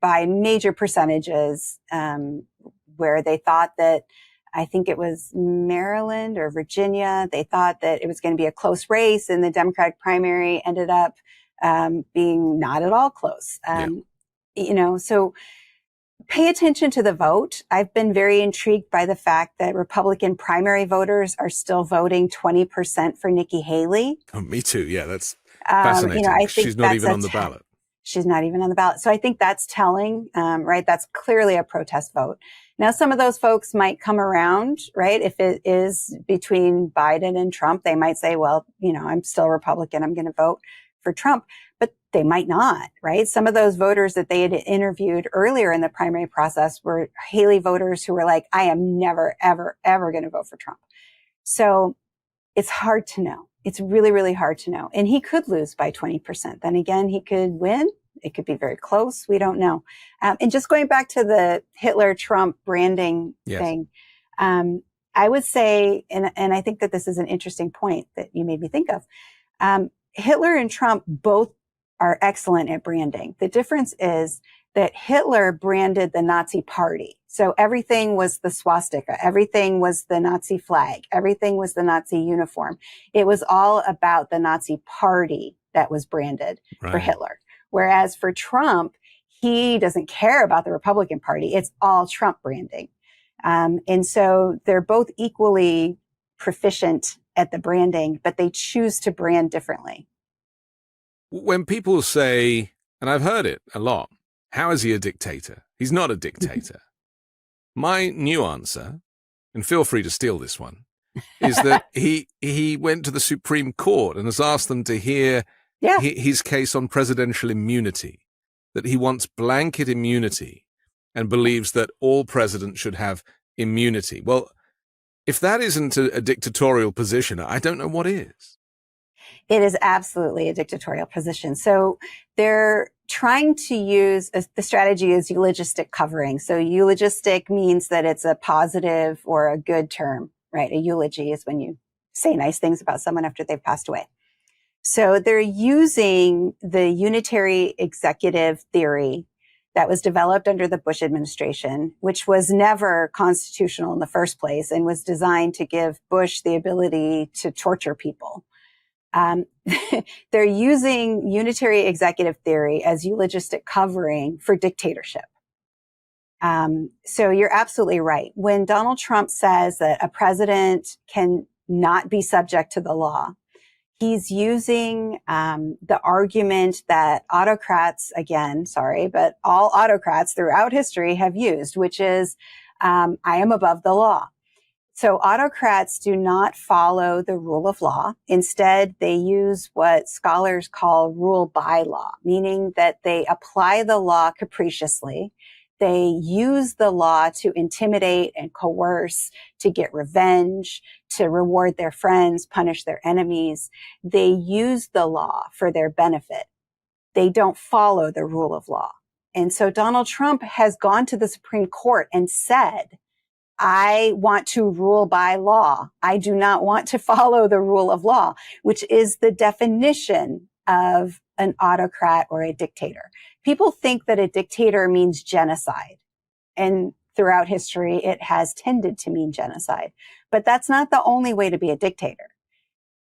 by major percentages, where they thought that, I think it was Maryland or Virginia, they thought that it was going to be a close race, and the Democratic primary ended up being not at all close. So Pay attention to the vote. I've been very intrigued by the fact that Republican primary voters are still voting 20% for Nikki Haley. Oh, me too. Yeah, that's fascinating. I think She's not even on the ballot. She's not even on the ballot. So I think that's telling, right? That's clearly a protest vote. Now, some of those folks might come around, right? If it is between Biden and Trump, they might say, well, I'm still Republican. I'm going to vote for Trump, but they might not, right? Some of those voters that they had interviewed earlier in the primary process were Haley voters who were like, I am never, ever, ever going to vote for Trump. So it's hard to know. It's really, really hard to know. And he could lose by 20%. Then again, he could win. It could be very close. We don't know. And just going back to the Hitler-Trump branding thing, I would say, and I think that this is an interesting point that you made me think of. Hitler and Trump both are excellent at branding. The difference is that Hitler branded the Nazi party. So everything was the swastika. Everything was the Nazi flag. Everything was the Nazi uniform. It was all about the Nazi party that was branded for Hitler. Whereas for Trump, he doesn't care about the Republican Party. It's all Trump branding. And so they're both equally proficient at the branding, but they choose to brand differently. When people say, and I've heard it a lot, how is he a dictator? He's not a dictator. My new answer, and feel free to steal this one, is that he went to the Supreme Court and has asked them to hear his case on presidential immunity, that he wants blanket immunity and believes that all presidents should have immunity. Well, if that isn't a dictatorial position, I don't know what is. It is absolutely a dictatorial position. So they're trying to use the strategy is eulogistic covering. So eulogistic means that it's a positive or a good term, right? A eulogy is when you say nice things about someone after they've passed away. So they're using the unitary executive theory that was developed under the Bush administration, which was never constitutional in the first place and was designed to give Bush the ability to torture people. They're using unitary executive theory as eulogistic covering for dictatorship. So you're absolutely right. When Donald Trump says that a president can not be subject to the law, he's using the argument that autocrats, but all autocrats throughout history have used, which is, I am above the law. So autocrats do not follow the rule of law. Instead, they use what scholars call rule by law, meaning that they apply the law capriciously. They use the law to intimidate and coerce, to get revenge, to reward their friends, punish their enemies. They use the law for their benefit. They don't follow the rule of law. And so Donald Trump has gone to the Supreme Court and said, I want to rule by law. I do not want to follow the rule of law, which is the definition of an autocrat or a dictator. People think that a dictator means genocide. And throughout history, it has tended to mean genocide. But that's not the only way to be a dictator.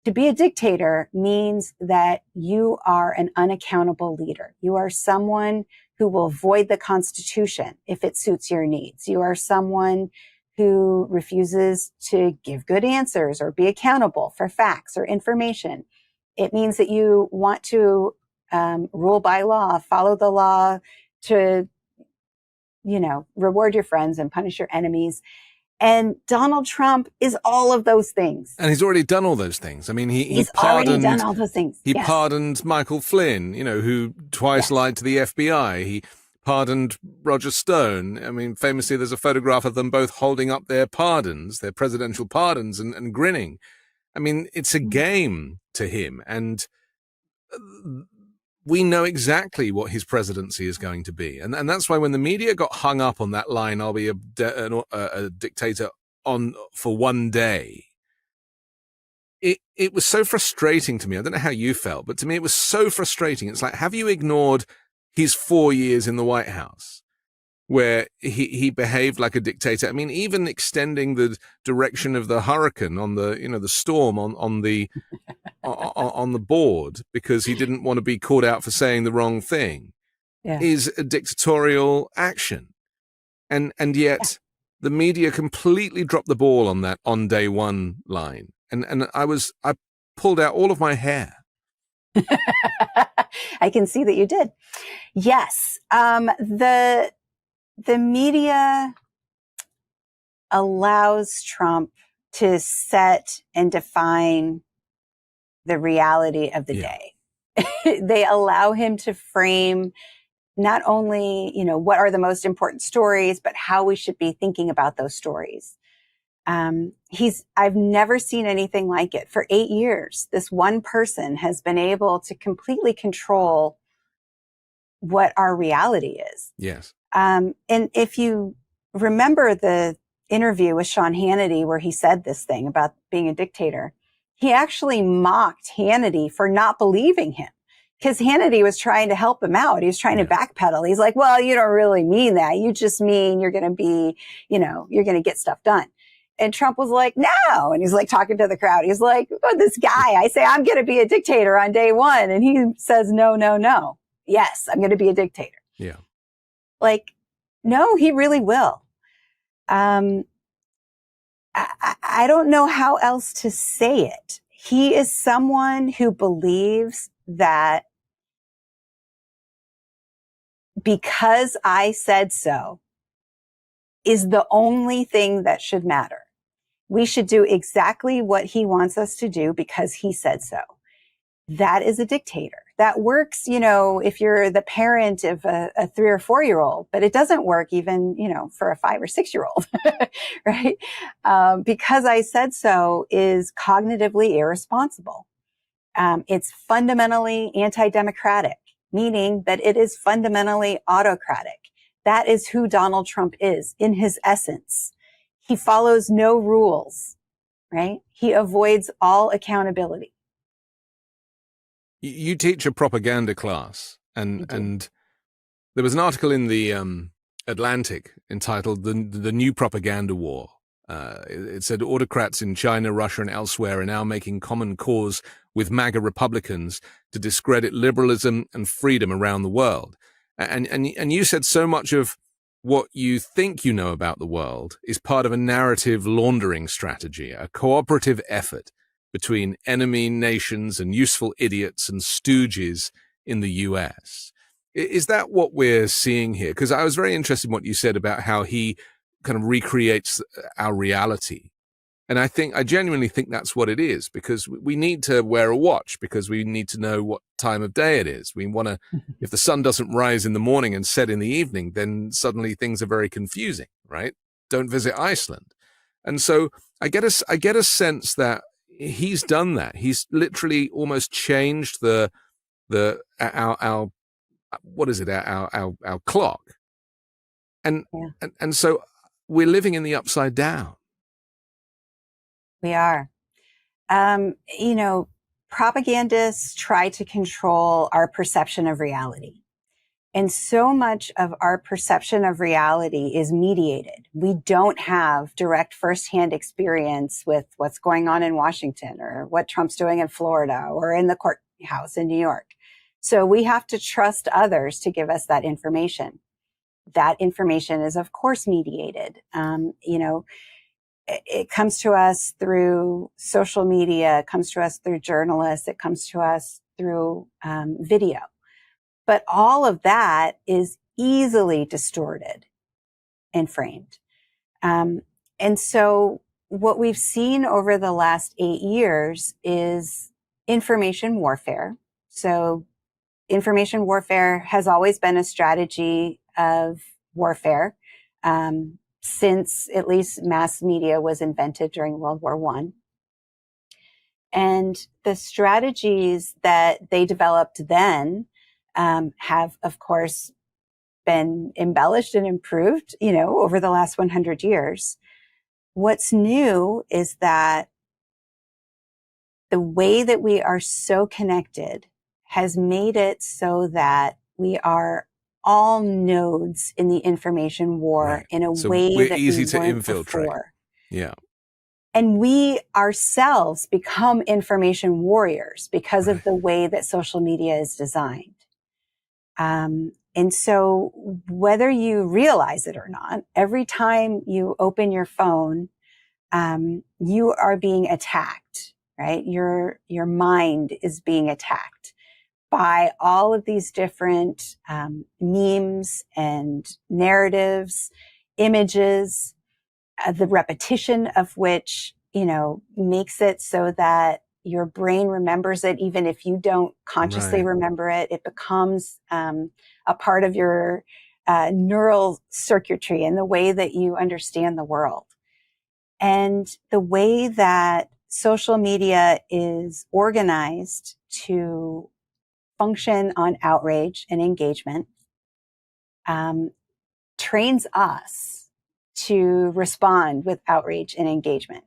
To be a dictator means that you are an unaccountable leader. You are someone who will void the Constitution if it suits your needs. You are someone who refuses to give good answers or be accountable for facts or information. It means that you want to rule by law, follow the law to, reward your friends and punish your enemies. And Donald Trump is all of those things. And he's already done all those things. I mean, he's already done all those things. He pardoned Michael Flynn, who twice lied to the FBI. He pardoned Roger Stone. I mean, famously, there's a photograph of them both holding up their pardons, their presidential pardons, and grinning. I mean, it's a game to him. And we know exactly what his presidency is going to be. And that's why when the media got hung up on that line, I'll be a dictator for one day, it was so frustrating to me. I don't know how you felt, but to me, it was so frustrating. It's like, have you ignored his 4 years in the White House where he behaved like a dictator? I mean, even extending the direction of the hurricane on the storm on the board because he didn't want to be called out for saying the wrong thing is a dictatorial action. And yet the media completely dropped the ball on that on day one line. And I pulled out all of my hair. I can see that you did. Yes. The media allows Trump to set and define the reality of the day. They allow him to frame not only, what are the most important stories, but how we should be thinking about those stories. I've never seen anything like it. For 8 years, this one person has been able to completely control what our reality is. Yes. And if you remember the interview with Sean Hannity, where he said this thing about being a dictator, he actually mocked Hannity for not believing him, because Hannity was trying to help him out. He was trying to backpedal. He's like, well, you don't really mean that. You just mean you're going to be, you're going to get stuff done. And Trump was like, no. And he's like talking to the crowd. He's like, oh, this guy, I say, I'm going to be a dictator on day one. And he says, no, no, no. Yes, I'm going to be a dictator. Yeah. Like, no, he really will. I don't know how else to say it. He is someone who believes that because I said so is the only thing that should matter. We should do exactly what he wants us to do because he said so. That is a dictator. That works, if you're the parent of a 3 or 4 year old, but it doesn't work even, for a 5 or 6 year old, right? Because I said so is cognitively irresponsible. It's fundamentally anti-democratic, meaning that it is fundamentally autocratic. That is who Donald Trump is in his essence. He follows no rules, right? He avoids all accountability. You teach a propaganda class, and there was an article in the Atlantic entitled "The New Propaganda War." It said autocrats in China, Russia, and elsewhere are now making common cause with MAGA Republicans to discredit liberalism and freedom around the world. And you said so much of what you think you know about the world is part of a narrative laundering strategy, a cooperative effort between enemy nations and useful idiots and stooges in the US. Is that what we're seeing here? Because I was very interested in what you said about how he kind of recreates our reality. And I genuinely think that's what it is, because we need to wear a watch because we need to know what time of day it is. We want to, if the sun doesn't rise in the morning and set in the evening, then suddenly things are very confusing, right? Don't visit Iceland. And so I get a sense that he's done that. He's literally almost changed our clock. And so we're living in the upside down. We are. Propagandists try to control our perception of reality. And so much of our perception of reality is mediated. We don't have direct firsthand experience with what's going on in Washington or what Trump's doing in Florida or in the courthouse in New York. So we have to trust others to give us that information. That information is, of course, mediated. It comes to us through social media. It comes to us through journalists. It comes to us through video. But all of that is easily distorted and framed. And so what we've seen over the last 8 years is information warfare. So information warfare has always been a strategy of warfare since at least mass media was invented during World War I. And the strategies that they developed then have, of course, been embellished and improved, over the last 100 years. What's new is that the way that we are so connected has made it so that we are all nodes in the information war in a way that easy we to weren't infiltrate. before. Yeah. And we ourselves become information warriors because of the way that social media is designed. And And so whether you realize it or not, every time you open your phone, you are being attacked, right? Your mind is being attacked by all of these different memes and narratives, images, the repetition of which, makes it so that your brain remembers it, even if you don't consciously remember it. It becomes a part of your neural circuitry and the way that you understand the world. And the way that social media is organized to function on outrage and engagement trains us to respond with outrage and engagement.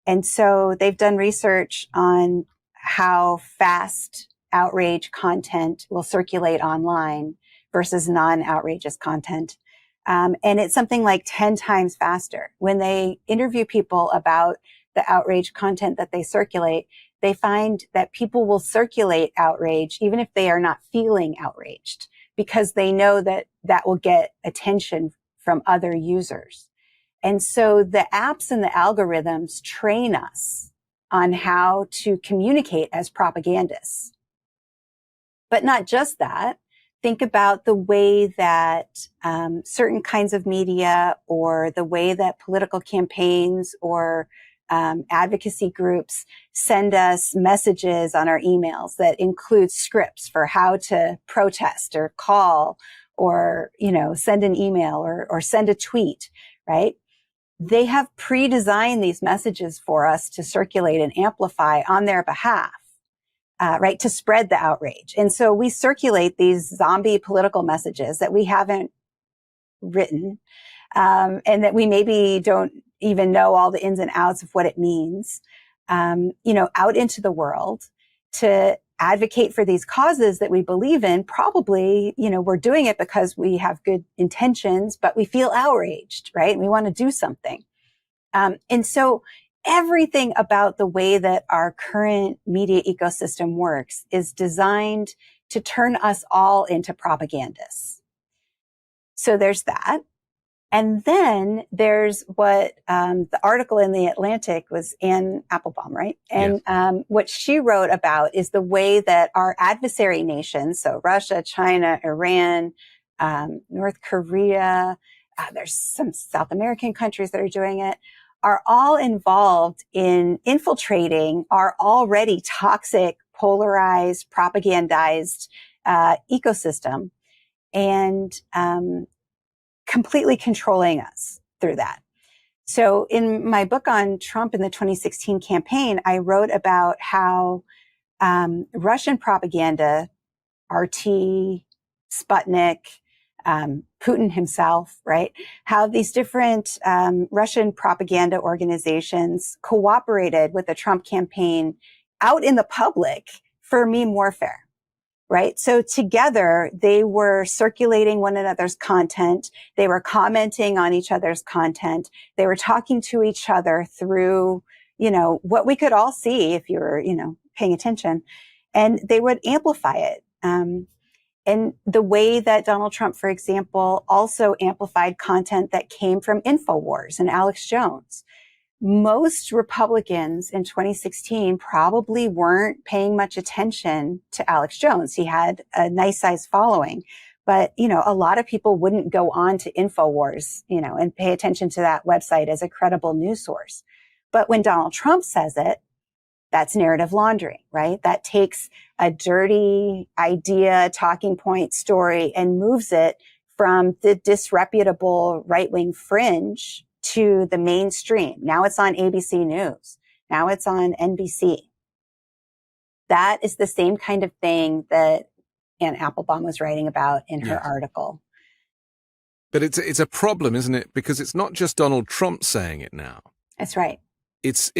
And so they've done research on how fast outrage content will circulate online versus non-outrageous content. And it's something like 10 times faster. When they interview people about the outrage content that they circulate, they find that people will circulate outrage even if they are not feeling outraged, because they know that that will get attention from other users. And so the apps and the algorithms train us on how to communicate as propagandists. But not just that. Think about the way that certain kinds of media, or the way that political campaigns or advocacy groups send us messages on our emails that include scripts for how to protest or call or, send an email or send a tweet, right? They have pre-designed these messages for us to circulate and amplify on their behalf, right? To spread the outrage. And so we circulate these zombie political messages that we haven't written, and that we maybe don't even know all the ins and outs of what it means, out into the world to advocate for these causes that we believe in. Probably, we're doing it because we have good intentions, but we feel outraged, right? And we want to do something. And so everything about the way that our current media ecosystem works is designed to turn us all into propagandists. So there's that. And then there's what the article in The Atlantic was Anne Applebaum, right? And yes. What she wrote about is the way that our adversary nations, so Russia, China, Iran, North Korea, there's some South American countries that are doing it, are all involved in infiltrating our already toxic, polarized, propagandized ecosystem, and completely controlling us through that. So in my book on Trump in the 2016 campaign, I wrote about how Russian propaganda, RT, Sputnik, Putin himself, right? How these different Russian propaganda organizations cooperated with the Trump campaign out in the public for meme warfare. Right. So together they were circulating one another's content. They were commenting on each other's content. They were talking to each other through, what we could all see if you were, paying attention, and they would amplify it. And the way that Donald Trump, for example, also amplified content that came from InfoWars and Alex Jones. Most Republicans in 2016 probably weren't paying much attention to Alex Jones. He had a nice sized following, but, a lot of people wouldn't go on to InfoWars, and pay attention to that website as a credible news source. But when Donald Trump says it, that's narrative laundering, right? That takes a dirty idea, talking point, story, and moves it from the disreputable right-wing fringe to the mainstream. Now it's on ABC News. Now it's on NBC. That is the same kind of thing that Anne Applebaum was writing about in her article. But it's a problem, isn't it? Because it's not just Donald Trump saying it now. That's right. It's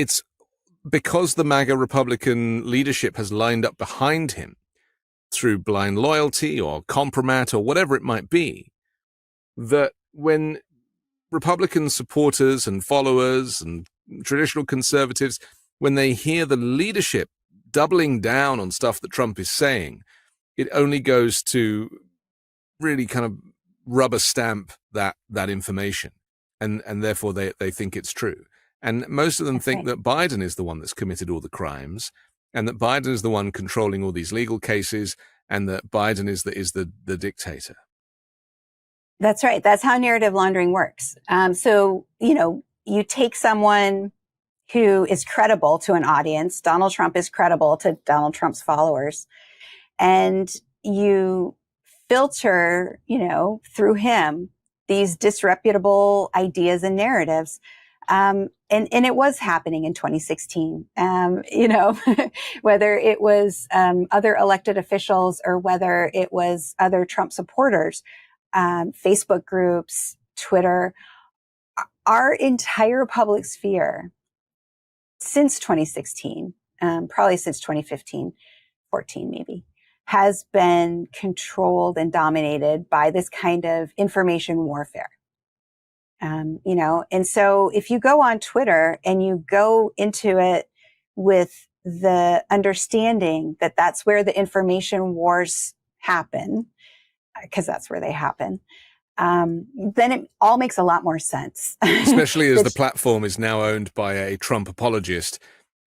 because the MAGA Republican leadership has lined up behind him through blind loyalty or compromat or whatever it might be, that when Republican supporters and followers and traditional conservatives, when they hear the leadership doubling down on stuff that Trump is saying, it only goes to really kind of rubber stamp that information, and therefore they think it's true. And most of them That's think right. that Biden is the one that's committed all the crimes, and that Biden is the one controlling all these legal cases, and that Biden is the dictator. That's right. That's how narrative laundering works. So, you take someone who is credible to an audience. Donald Trump is credible to Donald Trump's followers. And you filter, through him, these disreputable ideas and narratives. And it was happening in 2016, whether it was other elected officials or whether it was other Trump supporters, Facebook groups, Twitter, our entire public sphere since 2016, probably since 2015, 14 maybe, has been controlled and dominated by this kind of information warfare. And so if you go on Twitter and you go into it with the understanding that that's where the information wars happen, because that's where they happen, then it all makes a lot more sense. Especially as the platform is now owned by a Trump apologist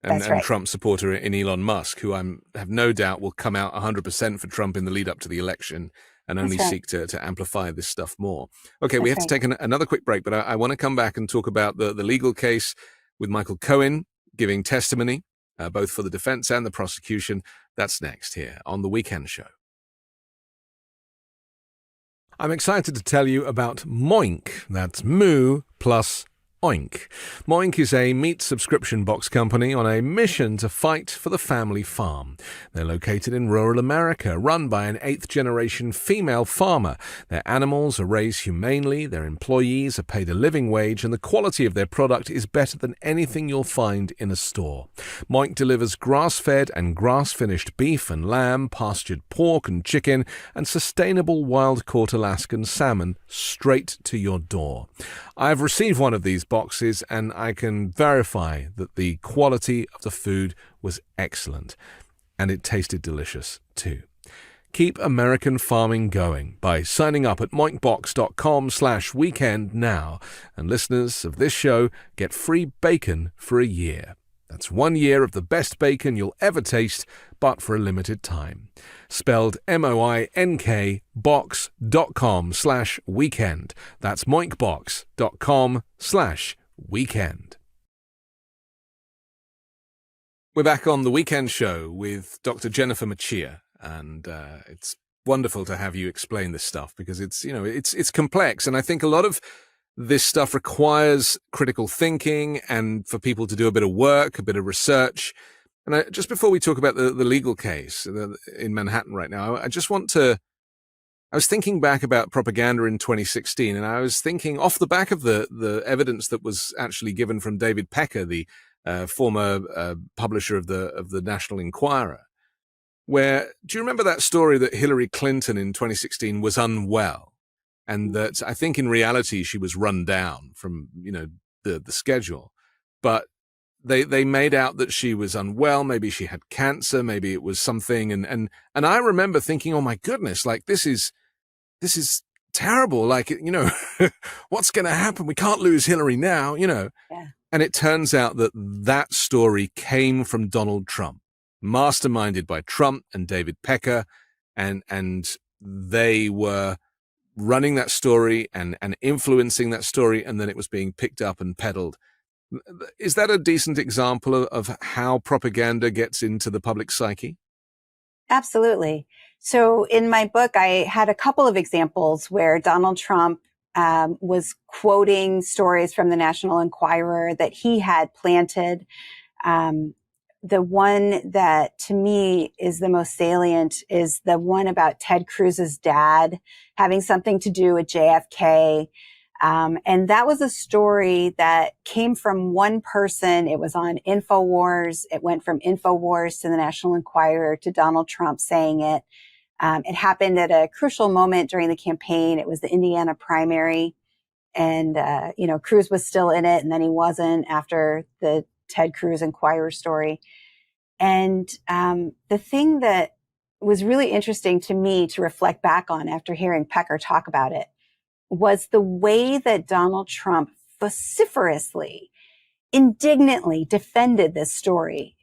and That's right. Trump supporter in Elon Musk, who I have no doubt will come out 100% for Trump in the lead up to the election and only seek to amplify this stuff more. Okay, we have to take another quick break, but I want to come back and talk about the legal case with Michael Cohen giving testimony, both for the defense and the prosecution. That's next here on The Weekend Show. I'm excited to tell you about Moink. That's Moo plus Oink. Moink is a meat subscription box company on a mission to fight for the family farm. They're located in rural America, run by an 8th-generation female farmer. Their animals are raised humanely, their employees are paid a living wage, and the quality of their product is better than anything you'll find in a store. Moink delivers grass-fed and grass-finished beef and lamb, pastured pork and chicken, and sustainable wild-caught Alaskan salmon straight to your door. I've received one of these boxes, and I can verify that the quality of the food was excellent, and it tasted delicious too. Keep American farming going by signing up at moinkbox.com/weekend now, and listeners of this show get free bacon for a year. That's 1 year of the best bacon you'll ever taste, but for a limited time. Spelled MOINK box.com/weekend. That's moinkbox.com/weekend. We're back on The Weekend Show with Dr. Jennifer Mercieca, and it's wonderful to have you explain this stuff because it's complex, and I think a lot of this stuff requires critical thinking and for people to do a bit of work, a bit of research. And just before we talk about the legal case in Manhattan right now, I was thinking back about propaganda in 2016, and I was thinking off the back of the evidence that was actually given from David Pecker, the former publisher of the National Enquirer, where, do you remember that story that Hillary Clinton in 2016 was unwell? And that I think in reality she was run down from, the schedule. But they made out that she was unwell. Maybe she had cancer. Maybe it was something. And I remember thinking, oh my goodness, like this is terrible. Like, what's going to happen? We can't lose Hillary now, Yeah. And it turns out that story came from Donald Trump, masterminded by Trump and David Pecker. And they were running that story and influencing that story, and then it was being picked up and peddled. Is that a decent example of how propaganda gets into the public psyche? Absolutely. So in my book, I had a couple of examples where Donald Trump was quoting stories from the National Enquirer that he had planted. The one that to me is the most salient is the one about Ted Cruz's dad having something to do with JFK. And that was a story that came from one person. It was on InfoWars. It went from InfoWars to the National Enquirer to Donald Trump saying it. It happened at a crucial moment during the campaign. It was the Indiana primary. And, Cruz was still in it, and then he wasn't after the Ted Cruz Enquirer story. And the thing that was really interesting to me to reflect back on after hearing Pecker talk about it was the way that Donald Trump vociferously, indignantly defended this story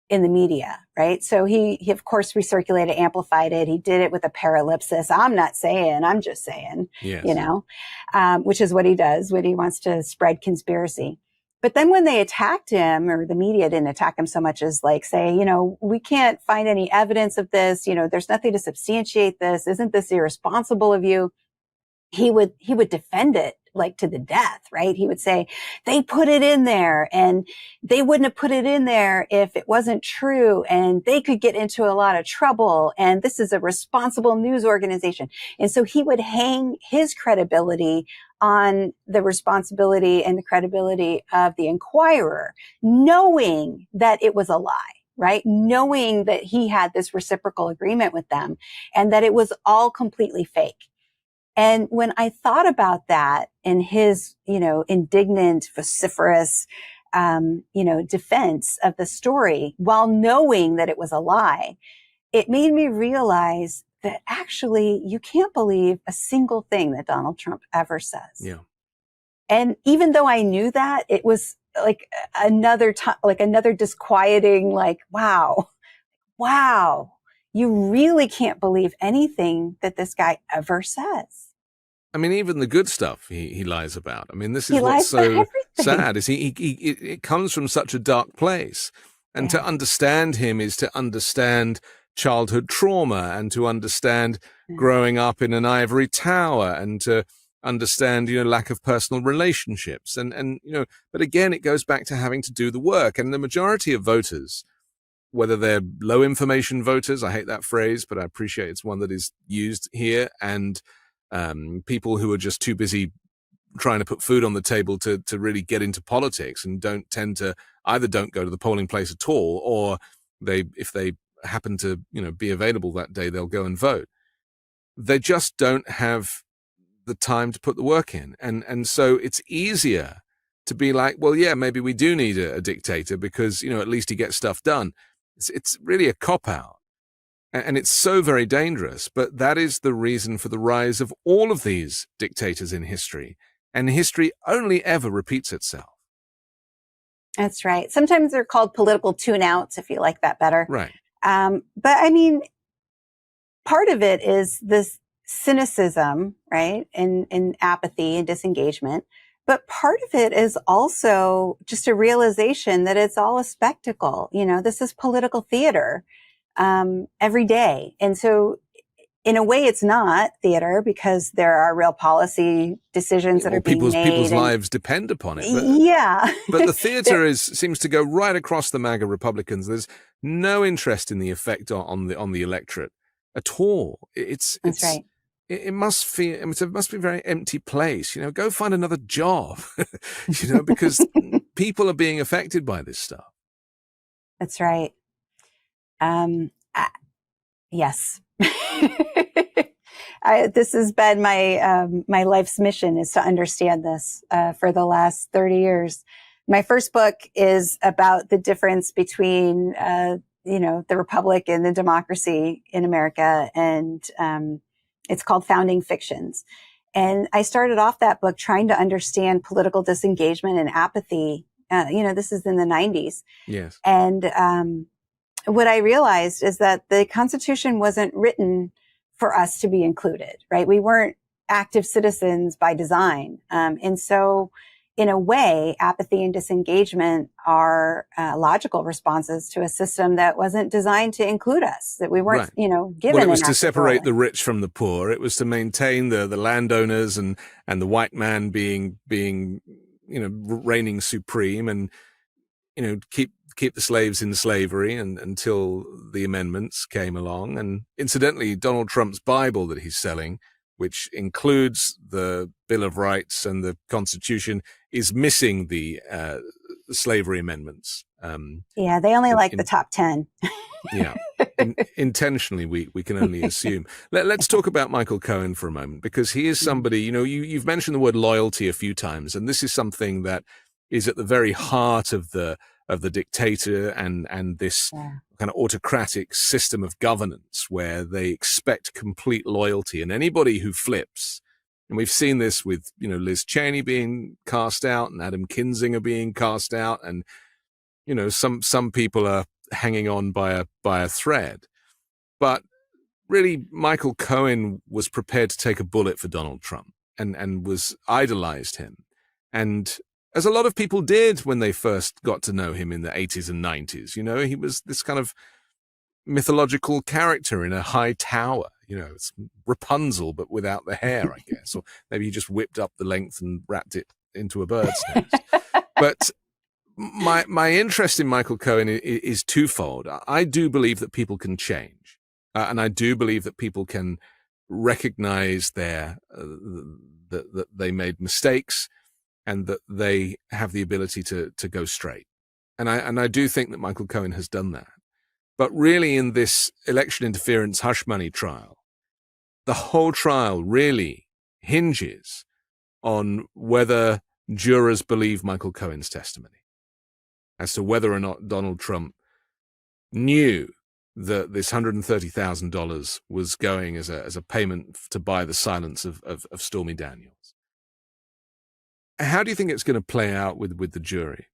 in the media, right? So he of course recirculated, amplified it. He did it with a paralipsis. I'm not saying, I'm just saying, Yes. Which is what he does when he wants to spread conspiracy. But then when they attacked him, or the media didn't attack him so much as like say, we can't find any evidence of this. There's nothing to substantiate this. Isn't this irresponsible of you? He would defend it like to the death, right? He would say, they put it in there and they wouldn't have put it in there if it wasn't true. And they could get into a lot of trouble. And this is a responsible news organization. And so he would hang his credibility on the responsibility and the credibility of the Inquirer, knowing that it was a lie, right? Knowing that he had this reciprocal agreement with them and that it was all completely fake. And when I thought about that in his, indignant, vociferous, defense of the story, while knowing that it was a lie, it made me realize that actually you can't believe a single thing that Donald Trump ever says. Yeah. And even though I knew that, it was like another disquieting, like, wow, you really can't believe anything that this guy ever says. I mean, even the good stuff he lies about. I mean, this is what's so sad is it comes from such a dark place. And to understand him is to understand childhood trauma and to understand growing up in an ivory tower and to understand, lack of personal relationships. And but again, it goes back to having to do the work. And the majority of voters, whether they're low information voters, I hate that phrase, but I appreciate it's one that is used here, and people who are just too busy trying to put food on the table to really get into politics and don't go to the polling place at all, or if they happen to, be available that day, they'll go and vote. They just don't have the time to put the work in. And so it's easier to be like, well, yeah, maybe we do need a dictator because, at least he gets stuff done. It's really a cop-out. And it's so very dangerous, but that is the reason for the rise of all of these dictators in history. And history only ever repeats itself. That's right. Sometimes they're called political tune-outs, if you like that better. Right. But I mean, part of it is this cynicism, right? And apathy and disengagement. But part of it is also just a realization that it's all a spectacle. This is political theater. Every day. And so in a way, it's not theater because there are real policy decisions that are being made. People's lives depend upon it. But, but the theater seems to go right across the MAGA Republicans. There's no interest in the effect on the electorate at all. That's right. It must be a very empty place. Go find another job, because people are being affected by this stuff. That's right. Yes. This has been my life's mission, is to understand this, for the last 30 years. My first book is about the difference between, the republic and the democracy in America. And, it's called Founding Fictions. And I started off that book trying to understand political disengagement and apathy. This is in the 90s. Yes. And, what I realized is that the Constitution wasn't written for us to be included, right? We weren't active citizens by design. And so in a way, apathy and disengagement are logical responses to a system that wasn't designed to include us, that we weren't, given. Well, it was to separate the rich from the poor. It was to maintain the landowners and the white man being, reigning supreme and, keep the slaves in slavery until the amendments came along. And incidentally, Donald Trump's Bible that he's selling, which includes the Bill of Rights and the Constitution, is missing the slavery amendments. They only like the top 10. Intentionally, we can only assume. Let's talk about Michael Cohen for a moment, because he is somebody, you've mentioned the word loyalty a few times, and this is something that is at the very heart of the dictator and this kind of autocratic system of governance where they expect complete loyalty, and anybody who flips, and we've seen this with, Liz Cheney being cast out and Adam Kinzinger being cast out, and, some people are hanging on by a thread. But really, Michael Cohen was prepared to take a bullet for Donald Trump and was idolized him. And as a lot of people did when they first got to know him in the 80s and 90s, he was this kind of mythological character in a high tower. It's Rapunzel, but without the hair, I guess. Or maybe he just whipped up the length and wrapped it into a bird's nest. But my interest in Michael Cohen is twofold. I do believe that people can change. And I do believe that people can recognize that they made mistakes and that they have the ability to go straight. And I do think that Michael Cohen has done that. But really, in this election interference hush money trial, the whole trial really hinges on whether jurors believe Michael Cohen's testimony as to whether or not Donald Trump knew that this $130,000 was going as a payment to buy the silence of Stormy Daniels. How do you think it's going to play out with the jury?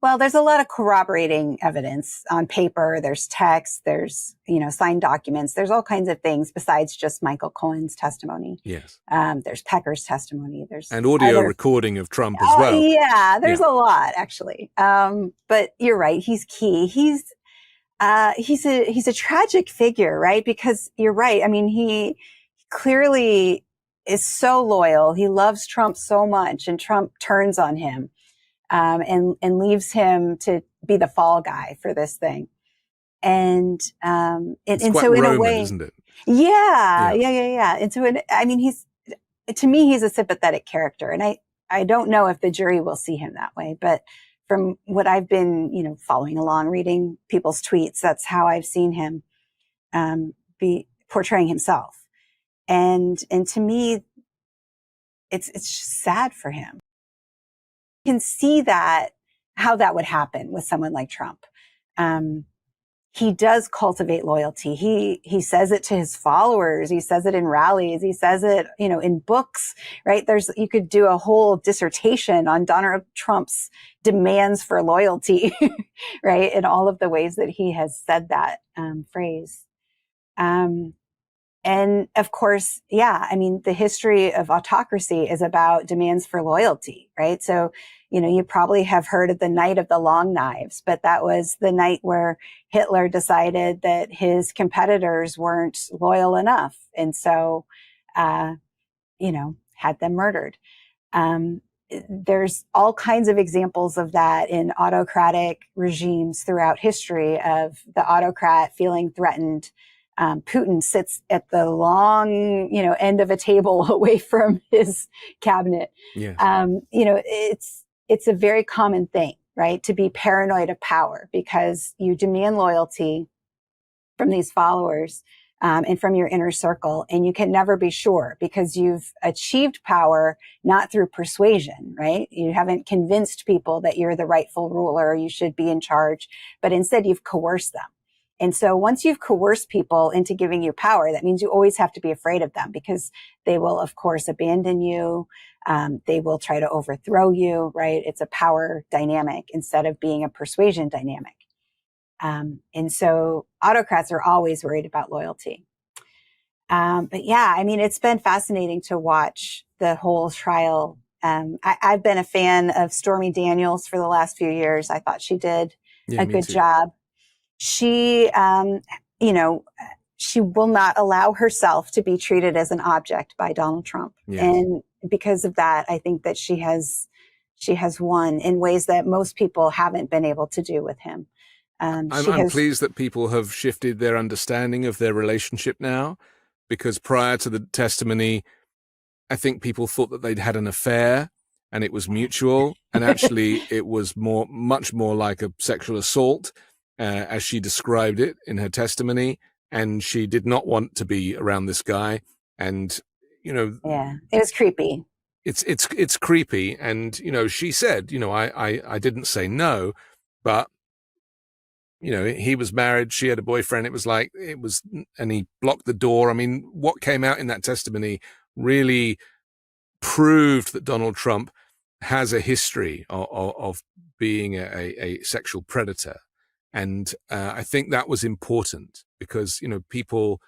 Well, there's a lot of corroborating evidence on paper. There's text, there's, signed documents. There's all kinds of things besides just Michael Cohen's testimony. Yes. There's Pecker's testimony. There's and audio recording of Trump as well. Yeah, there's a lot actually. But you're right. He's key. He's a tragic figure, right? Because you're right. I mean, he clearly is so loyal. He loves Trump so much, and Trump turns on him. And leaves him to be the fall guy for this thing. And it's and quite so in Roman, a way, isn't it? Yeah. And so, to me, he's a sympathetic character. And I don't know if the jury will see him that way, but from what I've been, following along, reading people's tweets, that's how I've seen him, be portraying himself. And to me, it's just sad for him. Can see how that would happen with someone like Trump. He does cultivate loyalty. He says it to his followers. He says it in rallies. He says it, in books, right? You could do a whole dissertation on Donald Trump's demands for loyalty, right? In all of the ways that he has said that phrase. And of course, the history of autocracy is about demands for loyalty, right? So, you probably have heard of the Night of the Long Knives, but that was the night where Hitler decided that his competitors weren't loyal enough. And so, had them murdered. There's all kinds of examples of that in autocratic regimes throughout history, of the autocrat feeling threatened. Putin sits at the long, end of a table away from his cabinet. Yes. It's a very common thing, right? To be paranoid of power because you demand loyalty from these followers, and from your inner circle. And you can never be sure because you've achieved power not through persuasion, right? You haven't convinced people that you're the rightful ruler, you should be in charge, but instead you've coerced them. And so once you've coerced people into giving you power, that means you always have to be afraid of them because they will, of course, abandon you. They will try to overthrow you, right? It's a power dynamic instead of being a persuasion dynamic. And so autocrats are always worried about loyalty. But it's been fascinating to watch the whole trial. I've been a fan of Stormy Daniels for the last few years. I thought she did a good job. She, she will not allow herself to be treated as an object by Donald Trump. Yes. And because of that, I think that she has won in ways that most people haven't been able to do with him. I'm pleased that people have shifted their understanding of their relationship now, because prior to the testimony, I think people thought that they'd had an affair and it was mutual. And actually it was much more like a sexual assault. As she described it in her testimony, and she did not want to be around this guy. And, it was creepy. It's creepy. And, she said, I didn't say no, but he was married, she had a boyfriend. And he blocked the door. I mean, what came out in that testimony really proved that Donald Trump has a history of being a sexual predator. And I think that was important because, people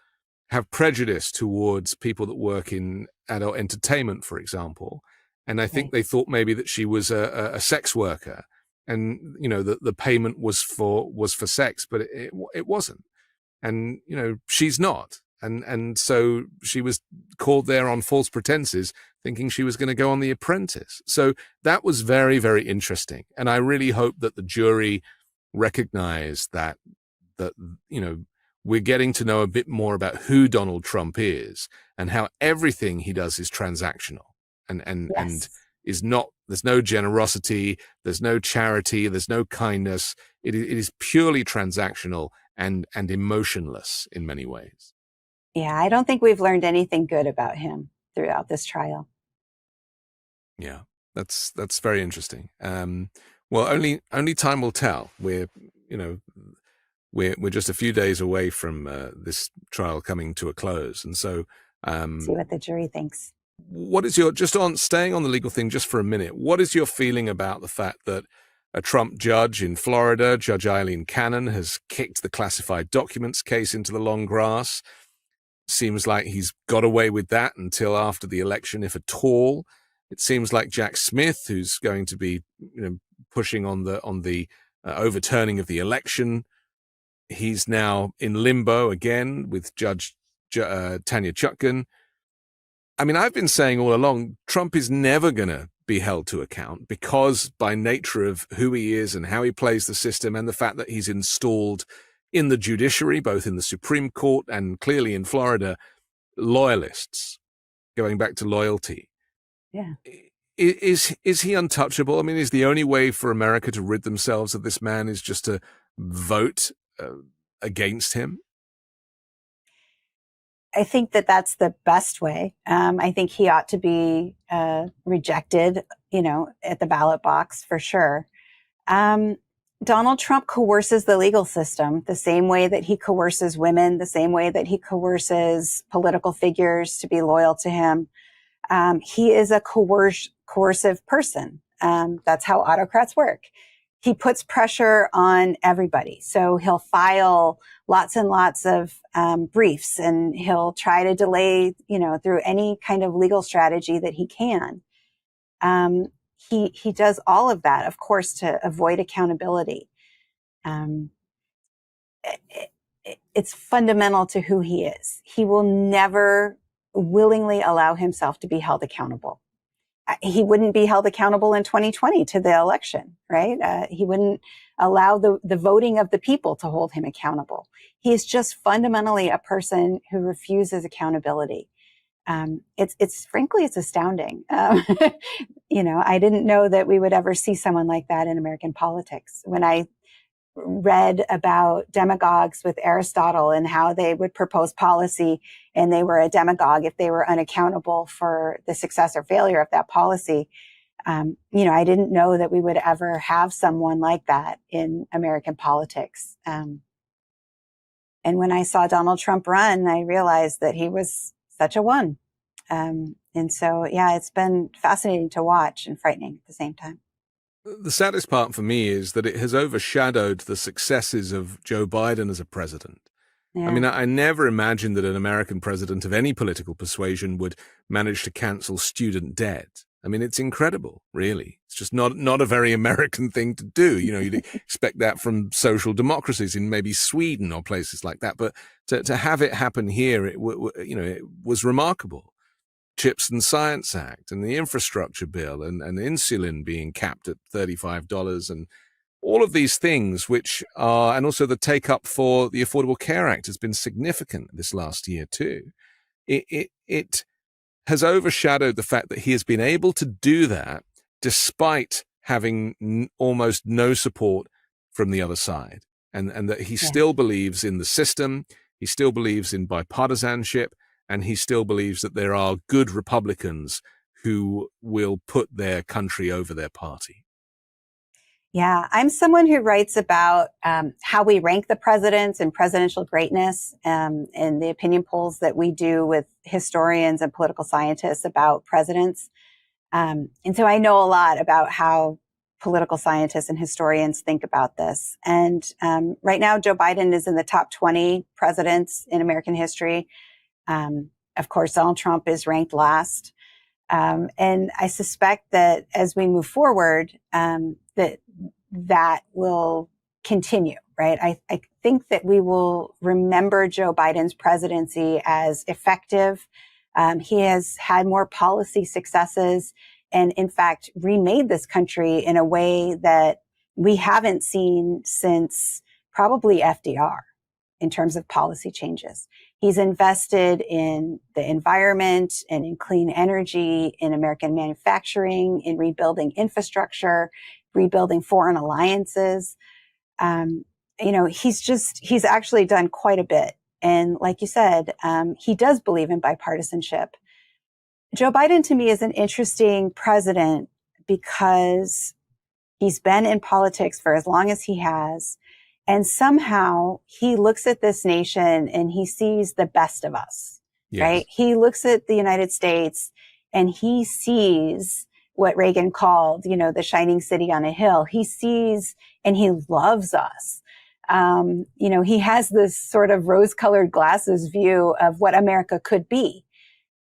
have prejudice towards people that work in adult entertainment, for example. And I think they thought maybe that she was a sex worker and, the payment was for sex, but it wasn't. And, she's not. And so she was called there on false pretenses, thinking she was going to go on The Apprentice. So that was very, very interesting. And I really hope that the jury recognized that, we're getting to know a bit more about who Donald Trump is and how everything he does is transactional and is not, there's no generosity, there's no charity, there's no kindness. It is purely transactional and emotionless in many ways. Yeah, I don't think we've learned anything good about him throughout this trial. Yeah, that's very interesting. Well, only time will tell. We're just a few days away from this trial coming to a close, and so see what the jury thinks. What is staying on the legal thing just for a minute? What is your feeling about the fact that a Trump judge in Florida, Judge Eileen Cannon, has kicked the classified documents case into the long grass? Seems like he's got away with that until after the election, if at all. It seems like Jack Smith, who's going to be, pushing on the overturning of the election, he's now in limbo again with Judge Tanya Chutkan. I mean, I've been saying all along, Trump is never going to be held to account because by nature of who he is and how he plays the system and the fact that he's installed in the judiciary, both in the Supreme Court and clearly in Florida, loyalists, going back to loyalty. Yeah. Is he untouchable? I mean, is the only way for America to rid themselves of this man is just to vote against him? I think that that's the best way. I think he ought to be rejected, at the ballot box for sure. Donald Trump coerces the legal system the same way that he coerces women, the same way that he coerces political figures to be loyal to him. He is a coercive person. That's how autocrats work. He puts pressure on everybody. So he'll file lots and lots of briefs and he'll try to delay, through any kind of legal strategy that he can. He does all of that, of course, to avoid accountability. It's fundamental to who he is. He will never willingly allow himself to be held accountable. He wouldn't be held accountable in 2020 to the election, right? He wouldn't allow the voting of the people to hold him accountable. He is just fundamentally a person who refuses accountability. It's astounding. I didn't know that we would ever see someone like that in American politics. When I read about demagogues with Aristotle and how they would propose policy and they were a demagogue if they were unaccountable for the success or failure of that policy. I didn't know that we would ever have someone like that in American politics. And when I saw Donald Trump run, I realized that he was such a one. And so, it's been fascinating to watch and frightening at the same time. The saddest part for me is that it has overshadowed the successes of Joe Biden as a president. Yeah. I mean, I never imagined that an American president of any political persuasion would manage to cancel student debt. I mean, it's incredible, really. It's just not a very American thing to do. You'd expect that from social democracies in maybe Sweden or places like that. But to have it happen here, it was remarkable. CHIPS and Science Act and the infrastructure bill and insulin being capped at $35 and all of these things and also the take up for the Affordable Care Act has been significant this last year too. It has overshadowed the fact that he has been able to do that despite having almost no support from the other side and that he still believes in the system. He still believes in bipartisanship. And he still believes that there are good Republicans who will put their country over their party. Yeah, I'm someone who writes about how we rank the presidents and presidential greatness in the opinion polls that we do with historians and political scientists about presidents. And so I know a lot about how political scientists and historians think about this. And right now, Joe Biden is in the top 20 presidents in American history. Of course, Donald Trump is ranked last. And I suspect that as we move forward, that will continue, right? I think that we will remember Joe Biden's presidency as effective. He has had more policy successes and, in fact, remade this country in a way that we haven't seen since probably FDR in terms of policy changes. He's invested in the environment and in clean energy, in American manufacturing, in rebuilding infrastructure, rebuilding foreign alliances. He's actually done quite a bit. And like you said, he does believe in bipartisanship. Joe Biden, to me, is an interesting president because he's been in politics for as long as he has. And somehow he looks at this nation and he sees the best of us, yes. Right? He looks at the United States and he sees what Reagan called, the shining city on a hill. He sees and he loves us. He has this sort of rose-colored glasses view of what America could be.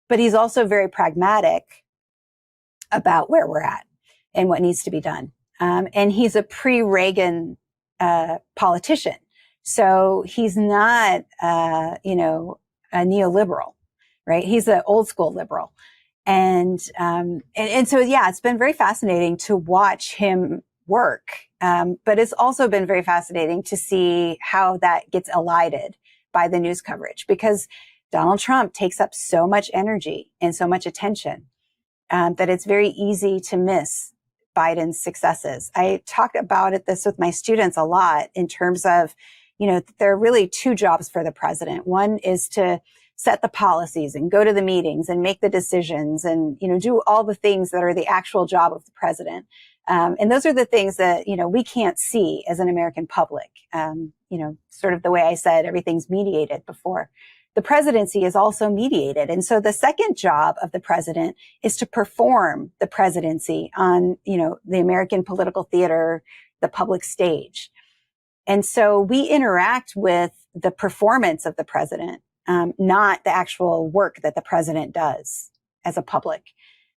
But he's also very pragmatic about where we're at and what needs to be done. And he's a pre-Reagan politician. So he's not, a neoliberal, right? He's an old school liberal. And so, yeah, it's been very fascinating to watch him work. But it's also been very fascinating to see how that gets elided by the news coverage, because Donald Trump takes up so much energy and so much attention that it's very easy to miss Biden's successes. I talk about this with my students a lot in terms of, there are really two jobs for the president. One is to set the policies and go to the meetings and make the decisions and, do all the things that are the actual job of the president. And those are the things that, we can't see as an American public. Sort of the way I said, everything's mediated before. The presidency is also mediated. And so the second job of the president is to perform the presidency on, the American political theater, the public stage. And so we interact with the performance of the president, not the actual work that the president does as a public.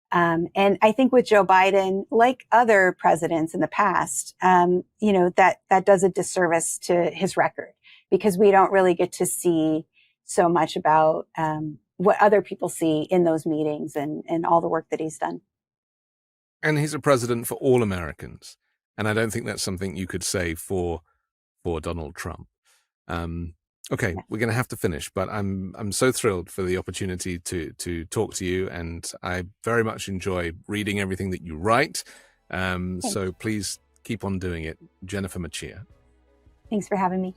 And I think with Joe Biden, like other presidents in the past, that does a disservice to his record because we don't really get to see so much about what other people see in those meetings and all the work that he's done. And he's a president for all Americans. And I don't think that's something you could say for Donald Trump. Okay, we're going to have to finish, but I'm so thrilled for the opportunity to talk to you, and I very much enjoy reading everything that you write. So please keep on doing it. Jennifer Mercieca. Thanks for having me.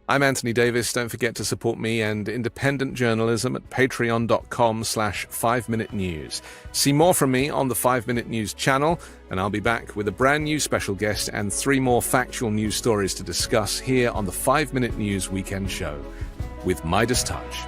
I'm Anthony Davis. Don't forget to support me and independent journalism at patreon.com/5Minute News. See more from me on the 5-Minute News channel, and I'll be back with a brand new special guest and 3 more factual news stories to discuss here on the 5-Minute News Weekend Show with Midas Touch.